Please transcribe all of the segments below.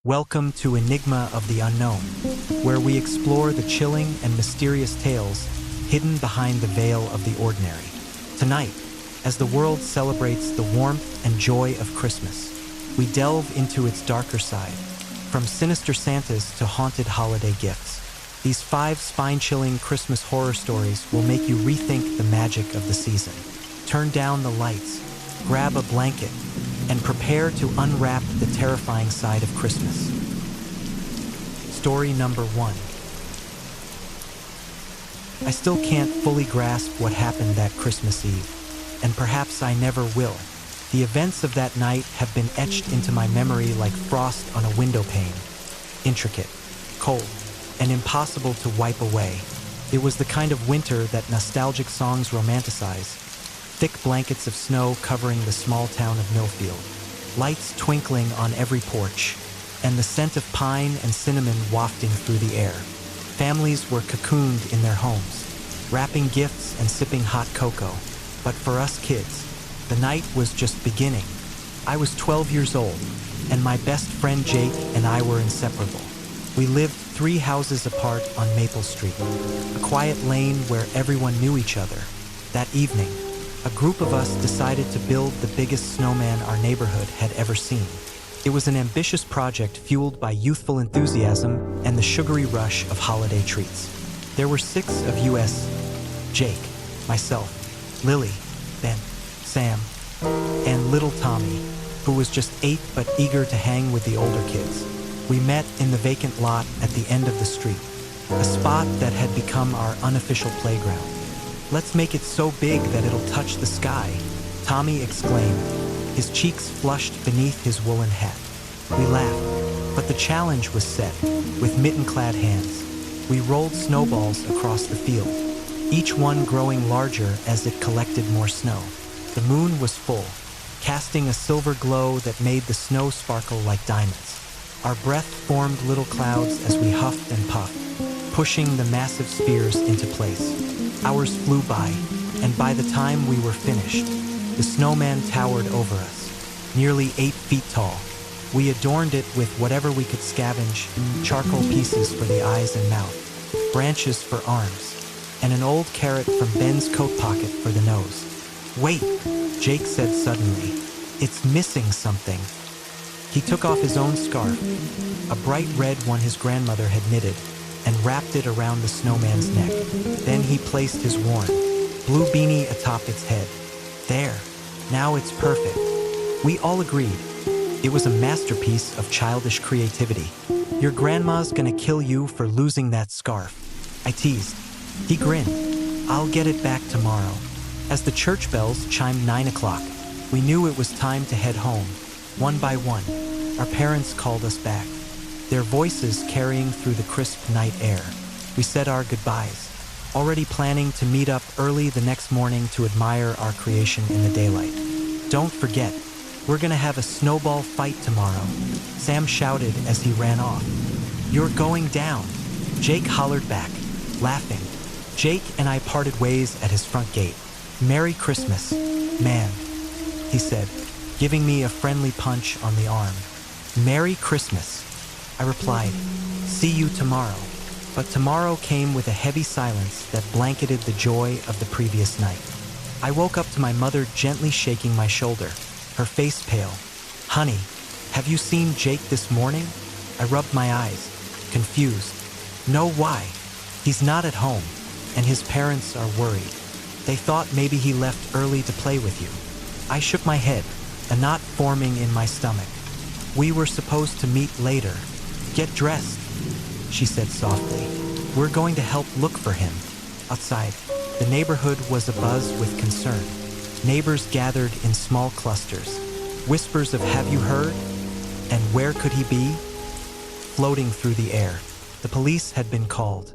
Welcome to Enigma of the Unknown, where we explore the chilling and mysterious tales hidden behind the veil of the ordinary. Tonight, as the world celebrates the warmth and joy of Christmas, we delve into its darker side. From sinister Santas to haunted holiday gifts, these 5 spine-chilling Christmas horror stories will make you rethink the magic of the season. Turn down the lights, grab a blanket, and prepare to unwrap the terrifying side of Christmas. Story number 1. I still can't fully grasp what happened that Christmas Eve, and perhaps I never will. The events of that night have been etched into my memory like frost on a window pane. Intricate, cold, and impossible to wipe away. It was the kind of winter that nostalgic songs romanticize. Thick blankets of snow covering the small town of Millfield, lights twinkling on every porch, and the scent of pine and cinnamon wafting through the air. Families were cocooned in their homes, wrapping gifts and sipping hot cocoa. But for us kids, the night was just beginning. I was 12 years old, and my best friend Jake and I were inseparable. We lived 3 houses apart on Maple Street, a quiet lane where everyone knew each other. That evening, a group of us decided to build the biggest snowman our neighborhood had ever seen. It was an ambitious project fueled by youthful enthusiasm and the sugary rush of holiday treats. There were 6 of us: Jake, myself, Lily, Ben, Sam, and little Tommy, who was just 8 but eager to hang with the older kids. We met in the vacant lot at the end of the street, a spot that had become our unofficial playground. "Let's make it so big that it'll touch the sky," Tommy exclaimed, his cheeks flushed beneath his woolen hat. We laughed, but the challenge was set. With mitten-clad hands, we rolled snowballs across the field, each one growing larger as it collected more snow. The moon was full, casting a silver glow that made the snow sparkle like diamonds. Our breath formed little clouds as we huffed and puffed, pushing the massive spheres into place. Hours flew by, and by the time we were finished, the snowman towered over us, nearly 8 feet tall. We adorned it with whatever we could scavenge: charcoal pieces for the eyes and mouth, branches for arms, and an old carrot from Ben's coat pocket for the nose. "Wait," Jake said suddenly, "it's missing something." He took off his own scarf, a bright red one his grandmother had knitted, and wrapped it around the snowman's neck. Then he placed his worn, blue beanie atop its head. "There, now it's perfect." We all agreed. It was a masterpiece of childish creativity. "Your grandma's gonna kill you for losing that scarf," I teased. He grinned. "I'll get it back tomorrow." As the church bells chimed 9 o'clock, we knew it was time to head home. One by one, our parents called us back, their voices carrying through the crisp night air. We said our goodbyes, already planning to meet up early the next morning to admire our creation in the daylight. "Don't forget, we're gonna have a snowball fight tomorrow," Sam shouted as he ran off. "You're going down," Jake hollered back, laughing. Jake and I parted ways at his front gate. "Merry Christmas, man," he said, giving me a friendly punch on the arm. "Merry Christmas," I replied. "See you tomorrow." But tomorrow came with a heavy silence that blanketed the joy of the previous night. I woke up to my mother gently shaking my shoulder, her face pale. "Honey, have you seen Jake this morning?" I rubbed my eyes, confused. "No, why? He's not at home, and his parents are worried. They thought maybe he left early to play with you." I shook my head, a knot forming in my stomach. "We were supposed to meet later. Get dressed," she said softly. "We're going to help look for him." Outside, the neighborhood was abuzz with concern. Neighbors gathered in small clusters. Whispers of "Have you heard?" and "Where could he be?" floating through the air. The police had been called,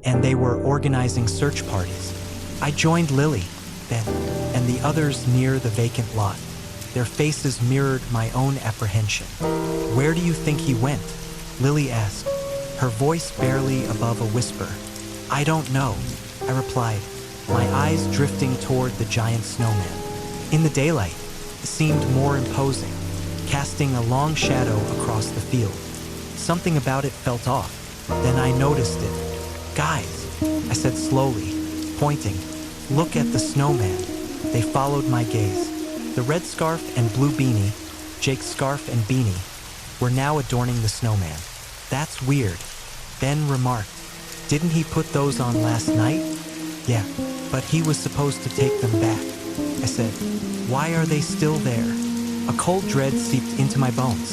and they were organizing search parties. I joined Lily, Ben, and the others near the vacant lot. Their faces mirrored my own apprehension. "Where do you think he went?" Lily asked, her voice barely above a whisper. "I don't know," I replied, my eyes drifting toward the giant snowman. In the daylight, it seemed more imposing, casting a long shadow across the field. something about it felt off. Then I noticed it. "Guys," I said slowly, pointing, "look at the snowman." They followed my gaze. The red scarf and blue beanie, Jake's scarf and beanie, were now adorning the snowman. "That's weird," Ben remarked. "Didn't he put those on last night?" "Yeah, but he was supposed to take them back," I said. "Why are they still there?" A cold dread seeped into my bones.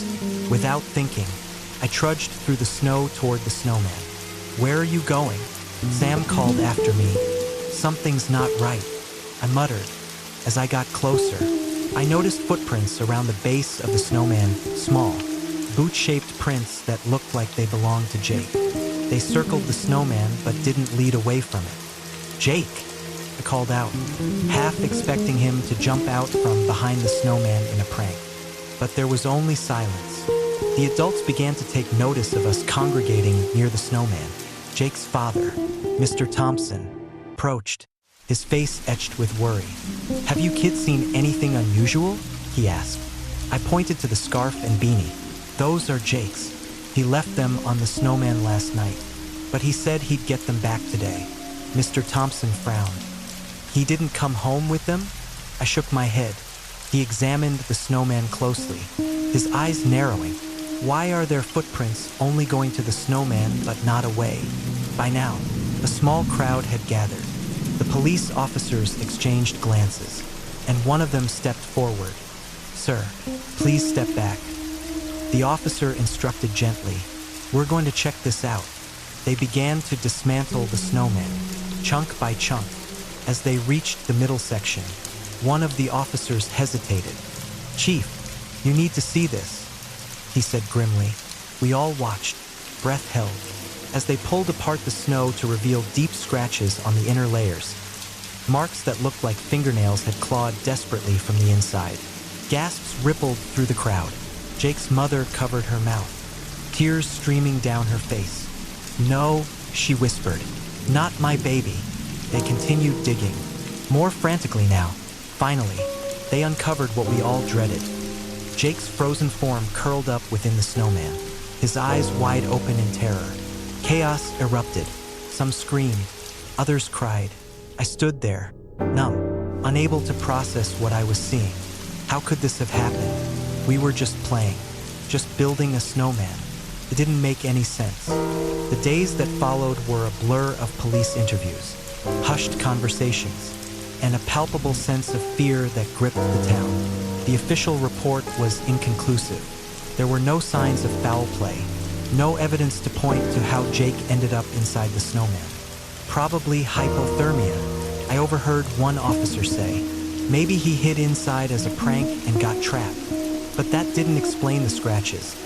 Without thinking, I trudged through the snow toward the snowman. "Where are you going?" Sam called after me. "Something's not right," I muttered. As I got closer, I noticed footprints around the base of the snowman, small, boot-shaped prints that looked like they belonged to Jake. They circled the snowman but didn't lead away from it. "Jake!" I called out, half expecting him to jump out from behind the snowman in a prank. But there was only silence. The adults began to take notice of us congregating near the snowman. Jake's father, Mr. Thompson, approached, his face etched with worry. "Have you kids seen anything unusual?" he asked. I pointed to the scarf and beanie. "Those are Jake's. He left them on the snowman last night, but he said he'd get them back today." Mr. Thompson frowned. "He didn't come home with them?" I shook my head. He examined the snowman closely, his eyes narrowing. "Why are their footprints only going to the snowman but not away?" By now, a small crowd had gathered. The police officers exchanged glances, and one of them stepped forward. "Sir, please step back." The officer instructed gently, "We're going to check this out." They began to dismantle the snowman, chunk by chunk. As they reached the middle section, one of the officers hesitated. "Chief, you need to see this," he said grimly. We all watched, breath held, as they pulled apart the snow to reveal deep scratches on the inner layers. Marks that looked like fingernails had clawed desperately from the inside. Gasps rippled through the crowd. Jake's mother covered her mouth, tears streaming down her face. "No," she whispered, "not my baby." They continued digging, more frantically now. Finally, they uncovered what we all dreaded. Jake's frozen form curled up within the snowman, his eyes wide open in terror. Chaos erupted. Some screamed, others cried. I stood there, numb, unable to process what I was seeing. How could this have happened? We were just playing, just building a snowman. It didn't make any sense. The days that followed were a blur of police interviews, hushed conversations, and a palpable sense of fear that gripped the town. The official report was inconclusive. There were no signs of foul play, no evidence to point to how Jake ended up inside the snowman. Probably hypothermia, I overheard one officer say. Maybe he hid inside as a prank and got trapped. But that didn't explain the scratches,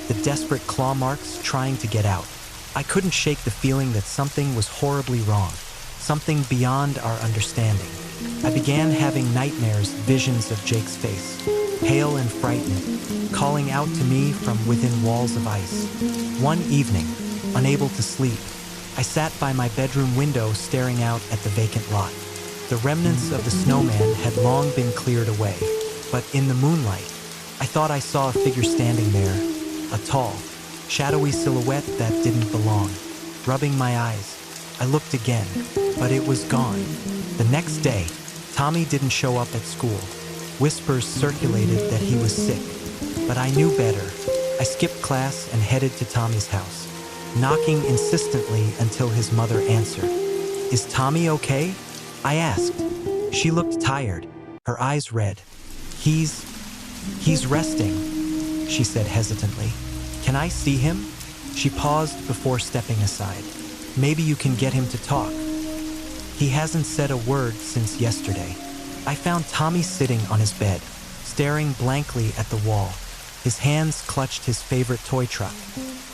the desperate claw marks trying to get out. I couldn't shake the feeling that something was horribly wrong, something beyond our understanding. I began having nightmares, visions of Jake's face, pale and frightened, calling out to me from within walls of ice. One evening, unable to sleep, I sat by my bedroom window staring out at the vacant lot. The remnants of the snowman had long been cleared away, but in the moonlight, I thought I saw a figure standing there, a tall, shadowy silhouette that didn't belong. Rubbing my eyes, I looked again, but it was gone. The next day, Tommy didn't show up at school. Whispers circulated that he was sick, but I knew better. I skipped class and headed to Tommy's house, knocking insistently until his mother answered. "Is Tommy okay?" I asked. She looked tired, her eyes red. He's resting," she said hesitantly. "Can I see him?" She paused before stepping aside. "Maybe you can get him to talk." "He hasn't said a word since yesterday." I found Tommy sitting on his bed, staring blankly at the wall. His hands clutched his favorite toy truck,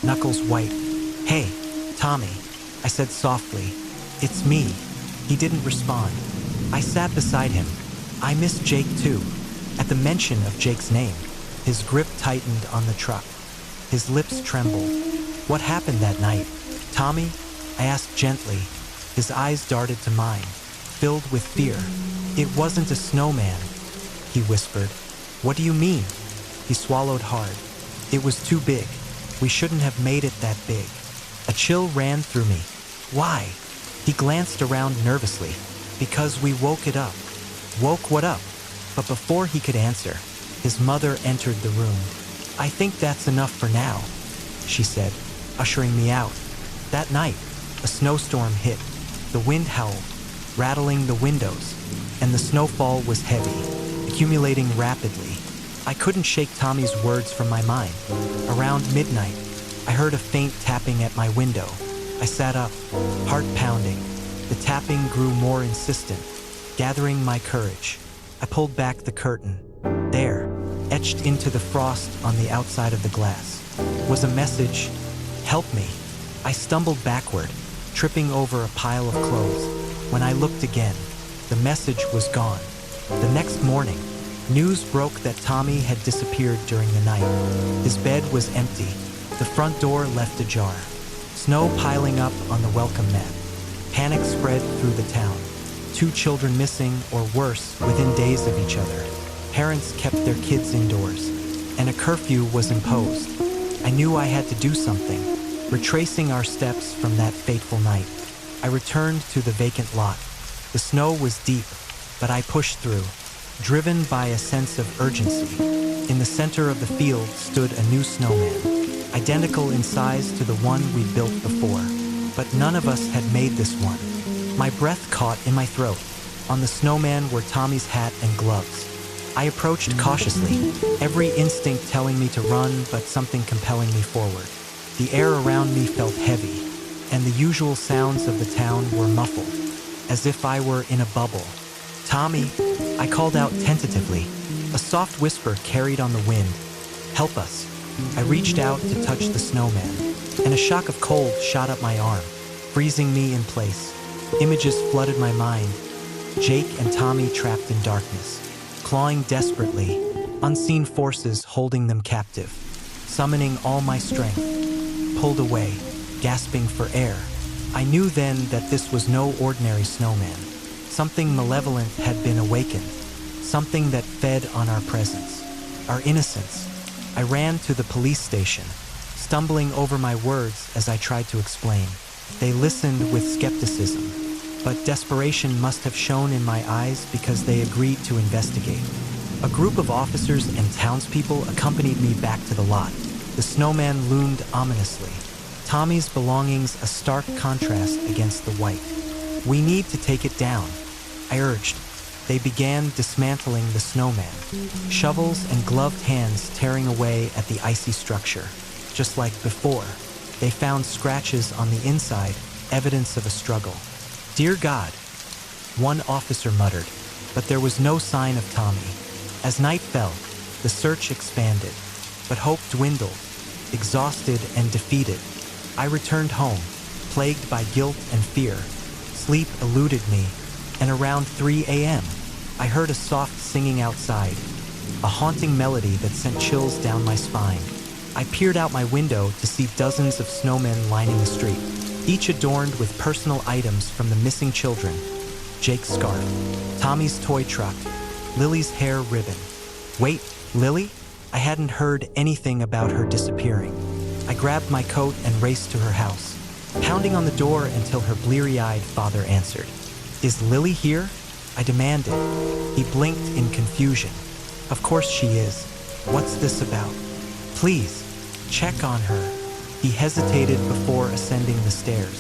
knuckles white. "Hey, Tommy," I said softly. "It's me." He didn't respond. I sat beside him. I missed Jake too. At the mention of Jake's name, his grip tightened on the truck. His lips trembled. "What happened that night, Tommy?" I asked gently. His eyes darted to mine, filled with fear. "It wasn't a snowman," he whispered. "What do you mean?" He swallowed hard. "It was too big. We shouldn't have made it that big. A chill ran through me. Why? He glanced around nervously. Because we woke it up. Woke what up? But before he could answer, his mother entered the room. I think that's enough for now, she said, ushering me out. That night, a snowstorm hit. The wind howled, rattling the windows, and the snowfall was heavy, accumulating rapidly. I couldn't shake Tommy's words from my mind. Around midnight, I heard a faint tapping at my window. I sat up, heart pounding. The tapping grew more insistent, gathering my courage. I pulled back the curtain. There, etched into the frost on the outside of the glass, was a message, "Help me." I stumbled backward, tripping over a pile of clothes. When I looked again, the message was gone. The next morning, news broke that Tommy had disappeared during the night. His bed was empty, the front door left ajar, snow piling up on the welcome mat. Panic spread through the town. 2 children missing, or worse, within days of each other. Parents kept their kids indoors, and a curfew was imposed. I knew I had to do something. Retracing our steps from that fateful night, I returned to the vacant lot. The snow was deep, but I pushed through, driven by a sense of urgency. In the center of the field stood a new snowman, identical in size to the one we'd built before, but none of us had made this one. My breath caught in my throat. On the snowman were Tommy's hat and gloves. I approached cautiously, every instinct telling me to run, but something compelling me forward. The air around me felt heavy, and the usual sounds of the town were muffled, as if I were in a bubble. "Tommy," I called out tentatively. A soft whisper carried on the wind. "Help us." I reached out to touch the snowman, and a shock of cold shot up my arm, freezing me in place. Images flooded my mind. Jake and Tommy trapped in darkness, clawing desperately, unseen forces holding them captive. Summoning all my strength, pulled away, gasping for air. I knew then that this was no ordinary snowman. Something malevolent had been awakened, something that fed on our presence, our innocence. I ran to the police station, stumbling over my words as I tried to explain. They listened with skepticism, but desperation must have shone in my eyes because they agreed to investigate. A group of officers and townspeople accompanied me back to the lot. The snowman loomed ominously, Tommy's belongings a stark contrast against the white. "We need to take it down," I urged. They began dismantling the snowman, shovels and gloved hands tearing away at the icy structure. Just like before, they found scratches on the inside, evidence of a struggle. "Dear God," one officer muttered, but there was no sign of Tommy. As night fell, the search expanded, but hope dwindled. Exhausted and defeated, I returned home, plagued by guilt and fear. Sleep eluded me, and around 3 a.m., I heard a soft singing outside, a haunting melody that sent chills down my spine. I peered out my window to see dozens of snowmen lining the street, each adorned with personal items from the missing children. Jake's scarf, Tommy's toy truck, Lily's hair ribbon. Wait, Lily? I hadn't heard anything about her disappearing. I grabbed my coat and raced to her house, pounding on the door until her bleary-eyed father answered. "Is Lily here?" I demanded. He blinked in confusion. "Of course she is. What's this about? Please, check on her." He hesitated before ascending the stairs.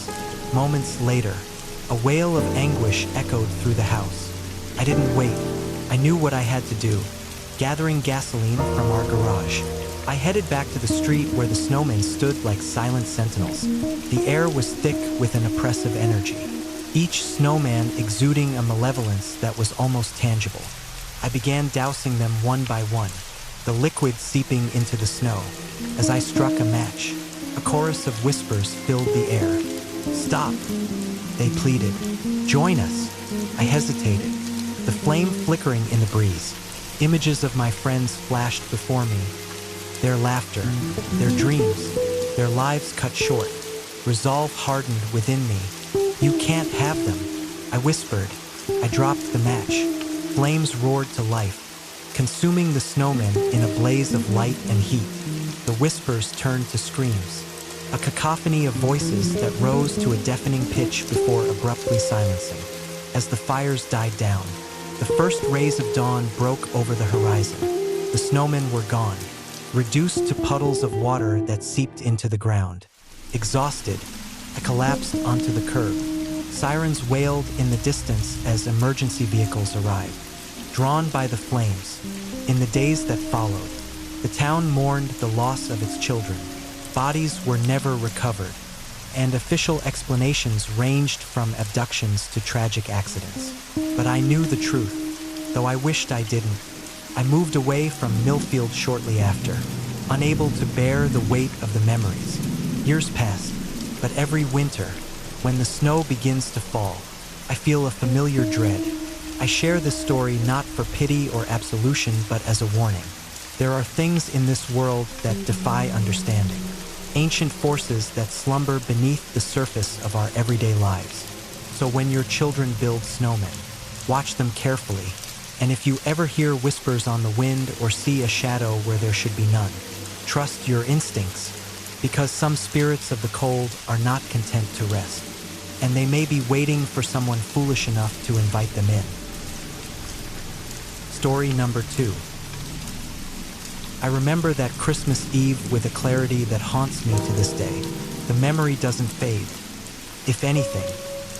Moments later, a wail of anguish echoed through the house. I didn't wait. I knew what I had to do. Gathering gasoline from our garage, I headed back to the street where the snowmen stood like silent sentinels. The air was thick with an oppressive energy, each snowman exuding a malevolence that was almost tangible. I began dousing them one by one, the liquid seeping into the snow. As I struck a match, a chorus of whispers filled the air. "Stop," they pleaded. "Join us." I hesitated, the flame flickering in the breeze. Images of my friends flashed before me. Their laughter, their dreams, their lives cut short. Resolve hardened within me. "You can't have them," I whispered. I dropped the match. Flames roared to life, consuming the snowmen in a blaze of light and heat. The the whispers turned to screams, a cacophony of voices that rose to a deafening pitch before abruptly silencing. As the fires died down, the first rays of dawn broke over the horizon. The snowmen were gone, reduced to puddles of water that seeped into the ground. Exhausted, I collapsed onto the curb. Sirens wailed in the distance as emergency vehicles arrived, drawn by the flames. In the days that followed, the town mourned the loss of its children. Bodies were never recovered, and official explanations ranged from abductions to tragic accidents. But I knew the truth, though I wished I didn't. I moved away from Millfield shortly after, unable to bear the weight of the memories. Years passed, but every winter, when the snow begins to fall, I feel a familiar dread. I share this story not for pity or absolution, but as a warning. There are things in this world that defy understanding, ancient forces that slumber beneath the surface of our everyday lives. So when your children build snowmen, watch them carefully, and if you ever hear whispers on the wind or see a shadow where there should be none, trust your instincts, because some spirits of the cold are not content to rest, and they may be waiting for someone foolish enough to invite them in. Story number 2. I remember that Christmas Eve with a clarity that haunts me to this day. The memory doesn't fade. If anything,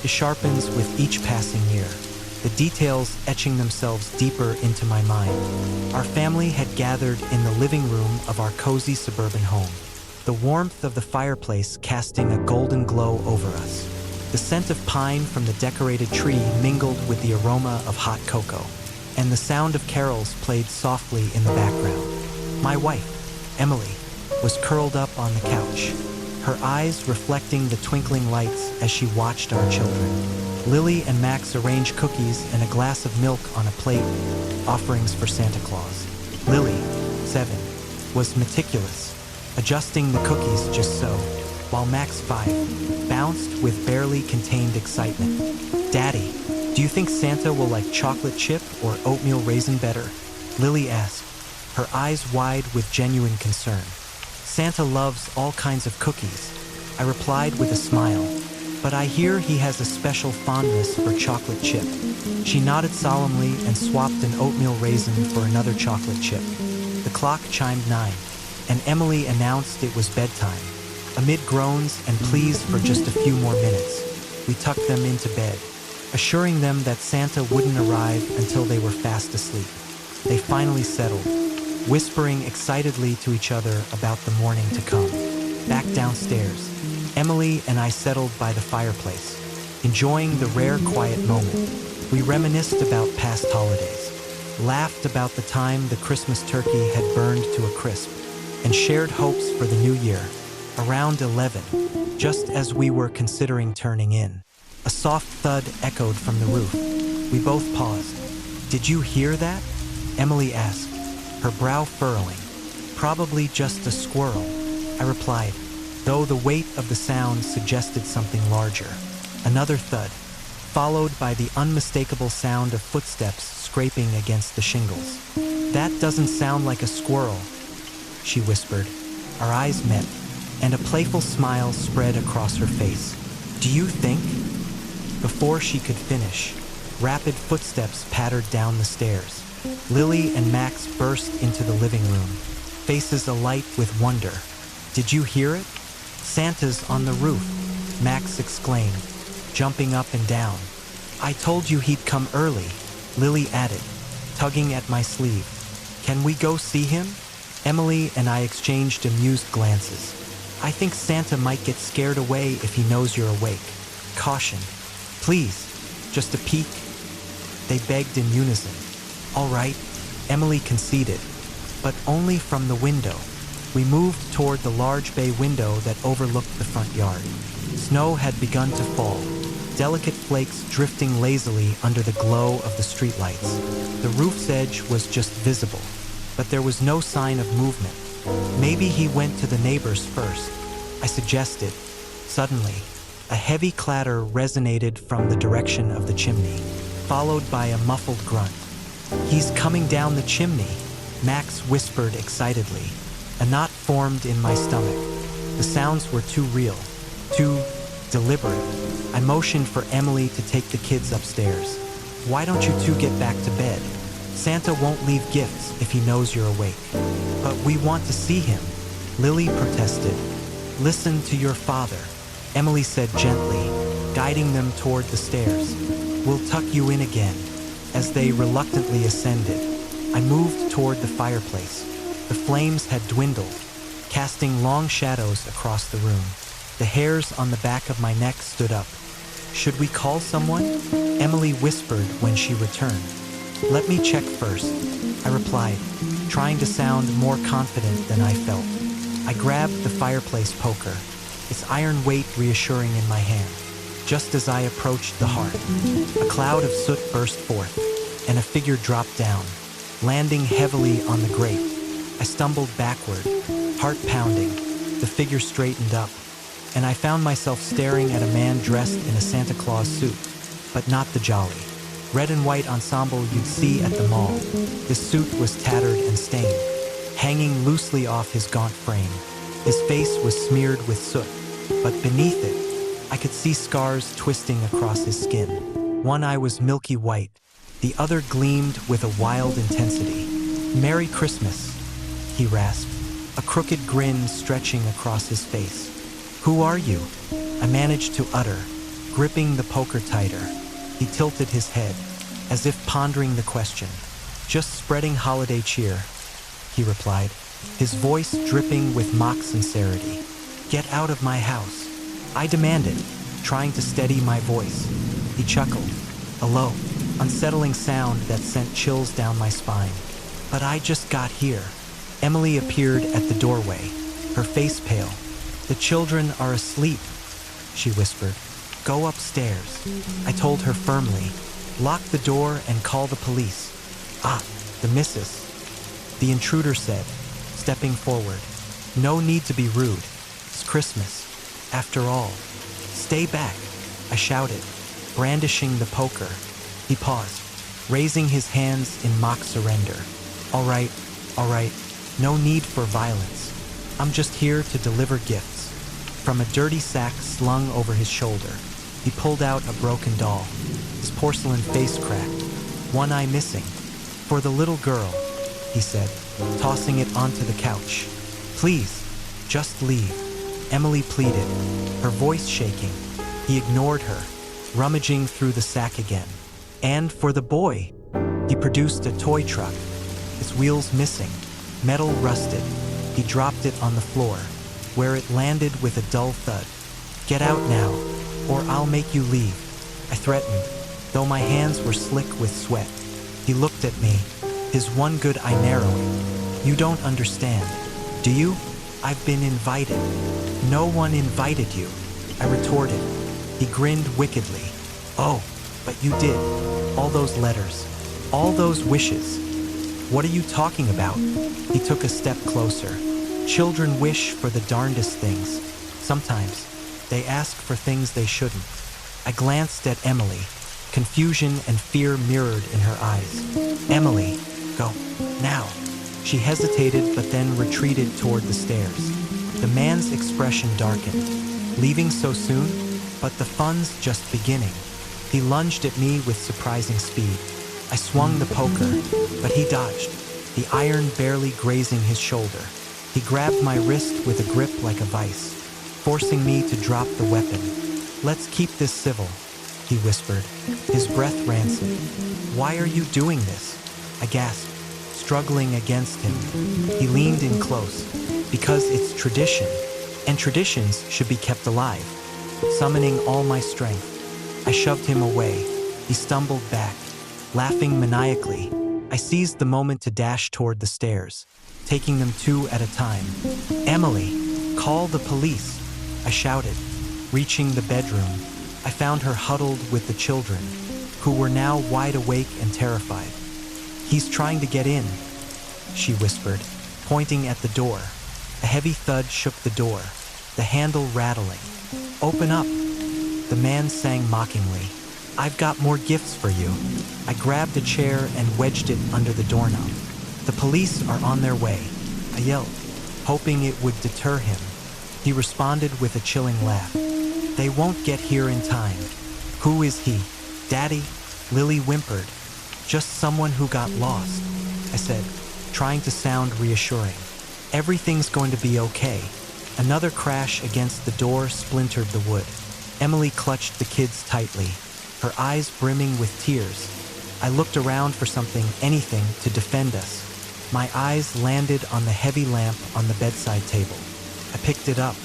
it sharpens with each passing year, the details etching themselves deeper into my mind. Our family had gathered in the living room of our cozy suburban home, the warmth of the fireplace casting a golden glow over us. The scent of pine from the decorated tree mingled with the aroma of hot cocoa, and the sound of carols played softly in the background. My wife, Emily, was curled up on the couch, her eyes reflecting the twinkling lights as she watched our children. Lily and Max arranged cookies and a glass of milk on a plate, offerings for Santa Claus. Lily, 7, was meticulous, adjusting the cookies just so, while Max, 5, bounced with barely contained excitement. "Daddy, do you think Santa will like chocolate chip or oatmeal raisin better?" Lily asked, her eyes wide with genuine concern. "Santa loves all kinds of cookies," I replied with a smile, "but I hear he has a special fondness for chocolate chip." She nodded solemnly and swapped an oatmeal raisin for another chocolate chip. The clock chimed 9, and Emily announced it was bedtime. Amid groans and pleas for just a few more minutes, we tucked them into bed, assuring them that Santa wouldn't arrive until they were fast asleep. They finally settled, whispering excitedly to each other about the morning to come. Back downstairs, Emily and I settled by the fireplace, enjoying the rare quiet moment. We reminisced about past holidays, laughed about the time the Christmas turkey had burned to a crisp, and shared hopes for the new year. Around 11, just as we were considering turning in, a soft thud echoed from the roof. We both paused. "Did you hear that?" Emily asked, her brow furrowing. "Probably just a squirrel," I replied, though the weight of the sound suggested something larger. Another thud, followed by the unmistakable sound of footsteps scraping against the shingles. "That doesn't sound like a squirrel," she whispered. Our eyes met, and a playful smile spread across her face. "Do you think?" Before she could finish, rapid footsteps pattered down the stairs. Lily and Max burst into the living room, faces alight with wonder. "Did you hear it? Santa's on the roof," Max exclaimed, jumping up and down. "I told you he'd come early," Lily added, tugging at my sleeve. "Can we go see him?" Emily and I exchanged amused glances. "I think Santa might get scared away if he knows you're awake," cautioned. "Please, just a peek," they begged in unison. "All right," Emily conceded, but only from the window. We moved toward the large bay window that overlooked the front yard. Snow had begun to fall, delicate flakes drifting lazily under the glow of the streetlights. The roof's edge was just visible, but there was no sign of movement. "Maybe he went to the neighbors first," I suggested. Suddenly, a heavy clatter resonated from the direction of the chimney, followed by a muffled grunt. "He's coming down the chimney," Max whispered excitedly. A knot formed in my stomach. The sounds were too real, too deliberate. I motioned for Emily to take the kids upstairs. Why don't you two get back to bed? Santa won't leave gifts if he knows you're awake. But we want to see him, Lily protested. Listen to your father, Emily said gently, guiding them toward the stairs. We'll tuck you in again. As they reluctantly ascended, I moved toward the fireplace. The flames had dwindled, casting long shadows across the room. The hairs on the back of my neck stood up. Should we call someone? Emily whispered when she returned. Let me check first, I replied, trying to sound more confident than I felt. I grabbed the fireplace poker, its iron weight reassuring in my hand. Just as I approached the hearth, a cloud of soot burst forth, and a figure dropped down, landing heavily on the grate. I stumbled backward, heart pounding. The figure straightened up, and I found myself staring at a man dressed in a Santa Claus suit, but not the jolly red and white ensemble you'd see at the mall. His suit was tattered and stained, hanging loosely off his gaunt frame. His face was smeared with soot, but beneath it, I could see scars twisting across his skin. One eye was milky white, the other gleamed with a wild intensity. Merry Christmas, he rasped, a crooked grin stretching across his face. Who are you? I managed to utter, gripping the poker tighter. He tilted his head, as if pondering the question. Just spreading holiday cheer, he replied, his voice dripping with mock sincerity. Get out of my house, I demanded, trying to steady my voice. He chuckled, a low, unsettling sound that sent chills down my spine. But I just got here. Emily appeared at the doorway, her face pale. The children are asleep, she whispered. Go upstairs, I told her firmly. Lock the door and call the police. Ah, the missus, the intruder said, stepping forward. No need to be rude. It's Christmas, after all. Stay back, I shouted, brandishing the poker. He paused, raising his hands in mock surrender. All right, no need for violence. I'm just here to deliver gifts. From a dirty sack slung over his shoulder, he pulled out a broken doll, his porcelain face cracked, one eye missing. For the little girl, he said, tossing it onto the couch. Please, just leave, Emily pleaded, her voice shaking. He ignored her, rummaging through the sack again. And for the boy, he produced a toy truck, its wheels missing, metal rusted. He dropped it on the floor, where it landed with a dull thud. Get out now, or I'll make you leave, I threatened, though my hands were slick with sweat. He looked at me, his one good eye narrowing. You don't understand, do you? I've been invited. No one invited you, I retorted. He grinned wickedly. Oh, but you did. All those letters, all those wishes. What are you talking about? He took a step closer. Children wish for the darndest things. Sometimes, they ask for things they shouldn't. I glanced at Emily, confusion and fear mirrored in her eyes. Emily, go, now. She hesitated but then retreated toward the stairs. The man's expression darkened. Leaving so soon? But the fun's just beginning. He lunged at me with surprising speed. I swung the poker, but he dodged, the iron barely grazing his shoulder. He grabbed my wrist with a grip like a vice, forcing me to drop the weapon. Let's keep this civil, he whispered, his breath rancid. Why are you doing this? I gasped, struggling against him. He leaned in close. Because it's tradition, and traditions should be kept alive. Summoning all my strength, I shoved him away. He stumbled back, laughing maniacally. I seized the moment to dash toward the stairs, taking them two at a time. Emily, call the police, I shouted. Reaching the bedroom, I found her huddled with the children, who were now wide awake and terrified. He's trying to get in, she whispered, pointing at the door. A heavy thud shook the door, the handle rattling. Open up, the man sang mockingly. I've got more gifts for you. I grabbed a chair and wedged it under the doorknob. The police are on their way, I yelled, hoping it would deter him. He responded with a chilling laugh. "They won't get here in time." "Who is he?" "Daddy," Lily whimpered. "Just someone who got lost," I said, trying to sound reassuring. "Everything's going to be okay." Another crash against the door splintered the wood. Emily clutched the kids tightly, her eyes brimming with tears. I looked around for something, anything, to defend us. My eyes landed on the heavy lamp on the bedside table. I picked it up,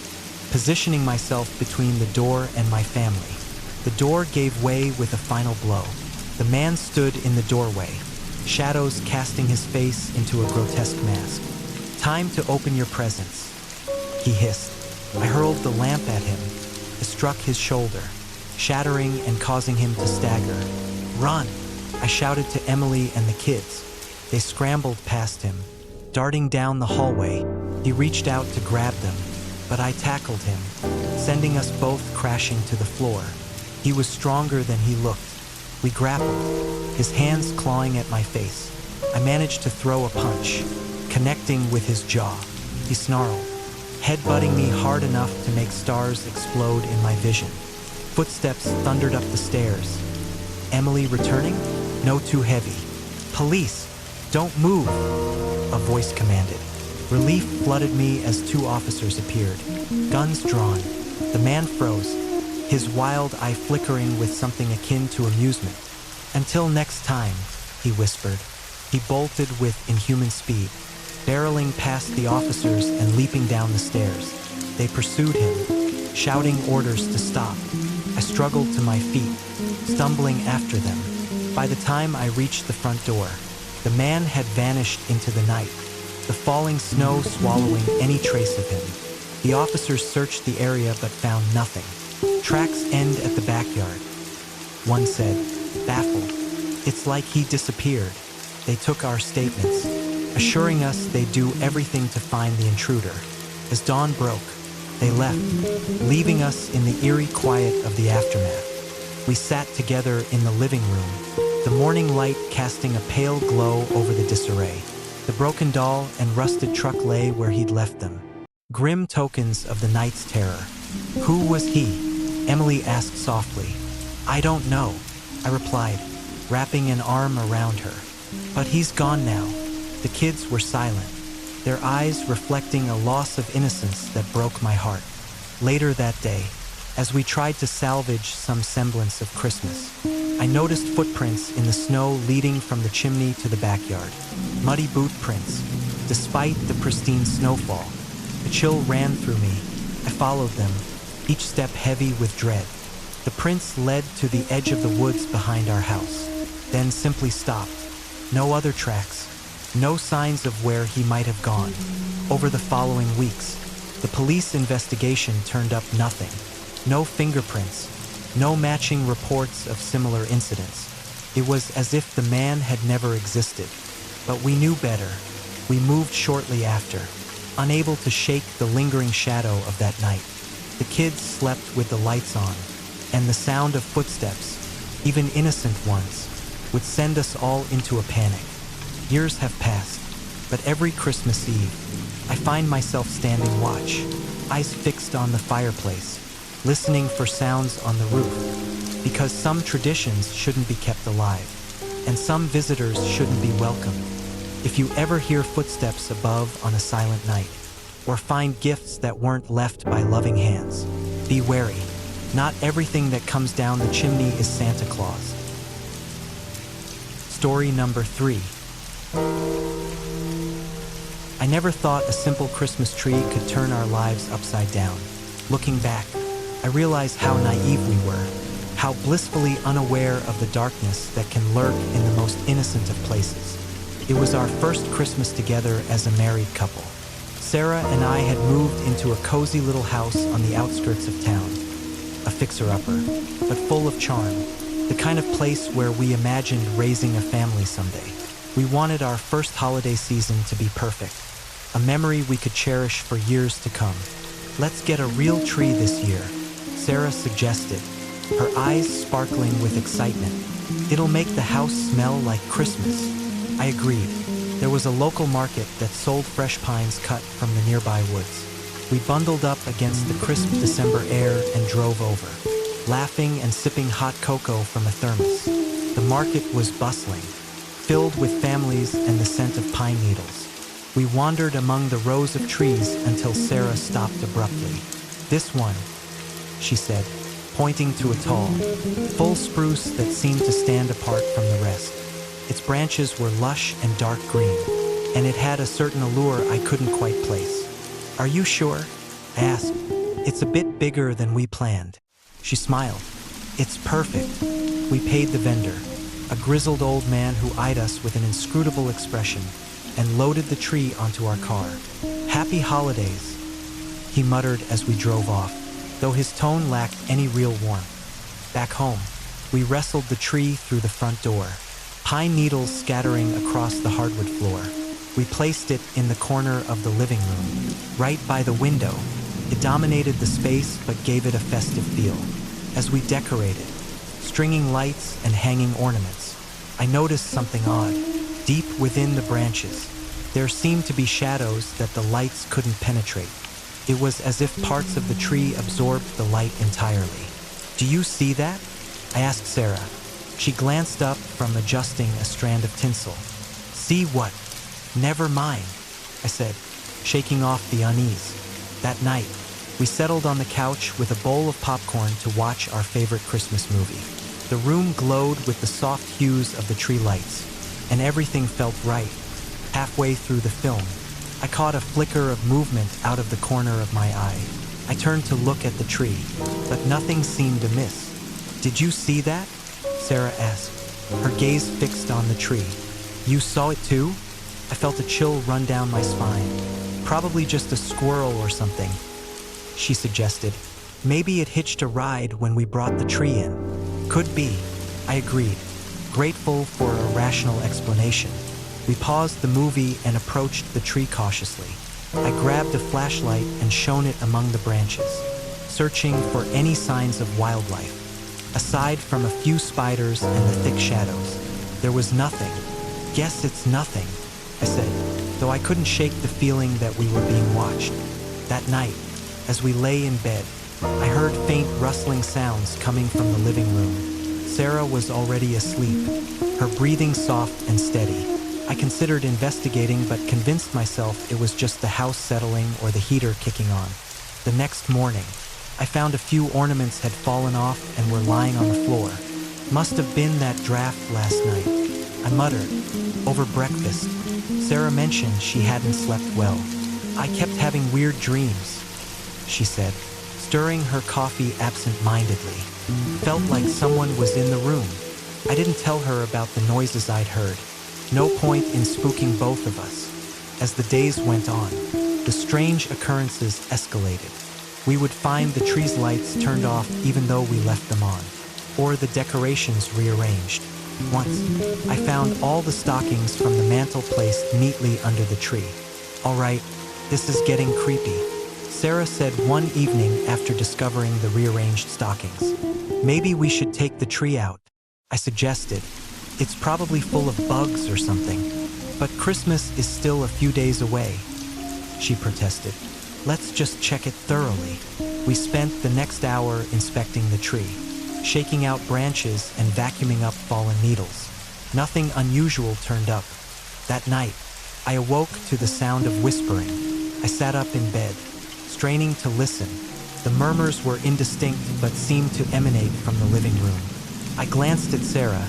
positioning myself between the door and my family. The door gave way with a final blow. The man stood in the doorway, shadows casting his face into a grotesque mask. "Time to open your presents," he hissed. I hurled the lamp at him. It struck his shoulder, shattering and causing him to stagger. "Run!" I shouted to Emily and the kids. They scrambled past him, darting down the hallway. He reached out to grab them, but I tackled him, sending us both crashing to the floor. He was stronger than he looked. We grappled, his hands clawing at my face. I managed to throw a punch, connecting with his jaw. He snarled, headbutting me hard enough to make stars explode in my vision. Footsteps thundered up the stairs. Emily returning? No, too heavy. "Police! Don't move!" a voice commanded. Relief flooded me as two officers appeared, guns drawn. The man froze, his wild eye flickering with something akin to amusement. "Until next time," he whispered. He bolted with inhuman speed, barreling past the officers and leaping down the stairs. They pursued him, shouting orders to stop. I struggled to my feet, stumbling after them. By the time I reached the front door, the man had vanished into the night, the falling snow swallowing any trace of him. The officers searched the area but found nothing. "Tracks end at the backyard," one said, baffled. "It's like he disappeared." They took our statements, assuring us they'd do everything to find the intruder. As dawn broke, they left, leaving us in the eerie quiet of the aftermath. We sat together in the living room, the morning light casting a pale glow over the disarray. The broken doll and rusted truck lay where he'd left them, grim tokens of the night's terror. "Who was he?" Emily asked softly. "I don't know," I replied, wrapping an arm around her. "But he's gone now." The kids were silent, their eyes reflecting a loss of innocence that broke my heart. Later that day, as we tried to salvage some semblance of Christmas, I noticed footprints in the snow leading from the chimney to the backyard. Muddy boot prints, despite the pristine snowfall. A chill ran through me. I followed them, each step heavy with dread. The prints led to the edge of the woods behind our house, then simply stopped. No other tracks, no signs of where he might have gone. Over the following weeks, the police investigation turned up nothing. No fingerprints, no matching reports of similar incidents. It was as if the man had never existed. But we knew better. We moved shortly after, unable to shake the lingering shadow of that night. The kids slept with the lights on, and the sound of footsteps, even innocent ones, would send us all into a panic. Years have passed, but every Christmas Eve, I find myself standing watch, eyes fixed on the fireplace, listening for sounds on the roof, because some traditions shouldn't be kept alive, and some visitors shouldn't be welcomed. If you ever hear footsteps above on a silent night, or find gifts that weren't left by loving hands, be wary. Not everything that comes down the chimney is Santa Claus. Story number 3. I never thought a simple Christmas tree could turn our lives upside down. Looking back, I realize how naive we were, how blissfully unaware of the darkness that can lurk in the most innocent of places. It was our first Christmas together as a married couple. Sarah and I had moved into a cozy little house on the outskirts of town, a fixer-upper, but full of charm, the kind of place where we imagined raising a family someday. We wanted our first holiday season to be perfect, a memory we could cherish for years to come. "Let's get a real tree this year," Sarah suggested, her eyes sparkling with excitement. "It'll make the house smell like Christmas." I agreed, There was a local market that sold fresh pines cut from the nearby woods. We bundled up against the crisp December air and drove over, laughing and sipping hot cocoa from a thermos. The market was bustling, filled with families and the scent of pine needles. We wandered among the rows of trees until Sarah stopped abruptly. "This one," she said, pointing to a tall, full spruce that seemed to stand apart from the rest. Its branches were lush and dark green, and it had a certain allure I couldn't quite place. "Are you sure?" I asked. "It's a bit bigger than we planned." She smiled. "It's perfect." We paid the vendor, a grizzled old man who eyed us with an inscrutable expression, and loaded the tree onto our car. "Happy holidays," he muttered as we drove off, though his tone lacked any real warmth. Back home, we wrestled the tree through the front door, pine needles scattering across the hardwood floor. We placed it in the corner of the living room, right by the window. It dominated the space but gave it a festive feel. As we decorated, stringing lights and hanging ornaments, I noticed something odd. Deep within the branches, there seemed to be shadows that the lights couldn't penetrate. It was as if parts of the tree absorbed the light entirely. "Do you see that?" I asked Sarah. She glanced up from adjusting a strand of tinsel. "See what?" "Never mind," I said, shaking off the unease. That night, we settled on the couch with a bowl of popcorn to watch our favorite Christmas movie. The room glowed with the soft hues of the tree lights, and everything felt right. Halfway through the film, I caught a flicker of movement out of the corner of my eye. I turned to look at the tree, but nothing seemed amiss. "Did you see that?" Sarah asked, her gaze fixed on the tree. "You saw it too?" I felt a chill run down my spine. "Probably just a squirrel or something," she suggested. "Maybe it hitched a ride when we brought the tree in." "Could be," I agreed, grateful for a rational explanation. We paused the movie and approached the tree cautiously. I grabbed a flashlight and shone it among the branches, searching for any signs of wildlife. Aside from a few spiders and the thick shadows, there was nothing. "Guess it's nothing," I said, though I couldn't shake the feeling that we were being watched. That night, as we lay in bed, I heard faint rustling sounds coming from the living room. Sarah was already asleep, her breathing soft and steady. I considered investigating but convinced myself it was just the house settling or the heater kicking on. The next morning, I found a few ornaments had fallen off and were lying on the floor. "Must have been that draft last night," I muttered. Over breakfast, Sarah mentioned she hadn't slept well. "I kept having weird dreams," she said, stirring her coffee absent-mindedly. "Felt like someone was in the room." I didn't tell her about the noises I'd heard. No point in spooking both of us. As the days went on, the strange occurrences escalated. We would find the tree's lights turned off even though we left them on, or the decorations rearranged. Once, I found all the stockings from the mantel placed neatly under the tree. "All right, this is getting creepy," Sarah said one evening after discovering the rearranged stockings. "Maybe we should take the tree out," I suggested. "It's probably full of bugs or something." "But Christmas is still a few days away," she protested. "Let's just check it thoroughly." We spent the next hour inspecting the tree, shaking out branches and vacuuming up fallen needles. Nothing unusual turned up. That night, I awoke to the sound of whispering. I sat up in bed, straining to listen. The murmurs were indistinct but seemed to emanate from the living room. I glanced at Sarah.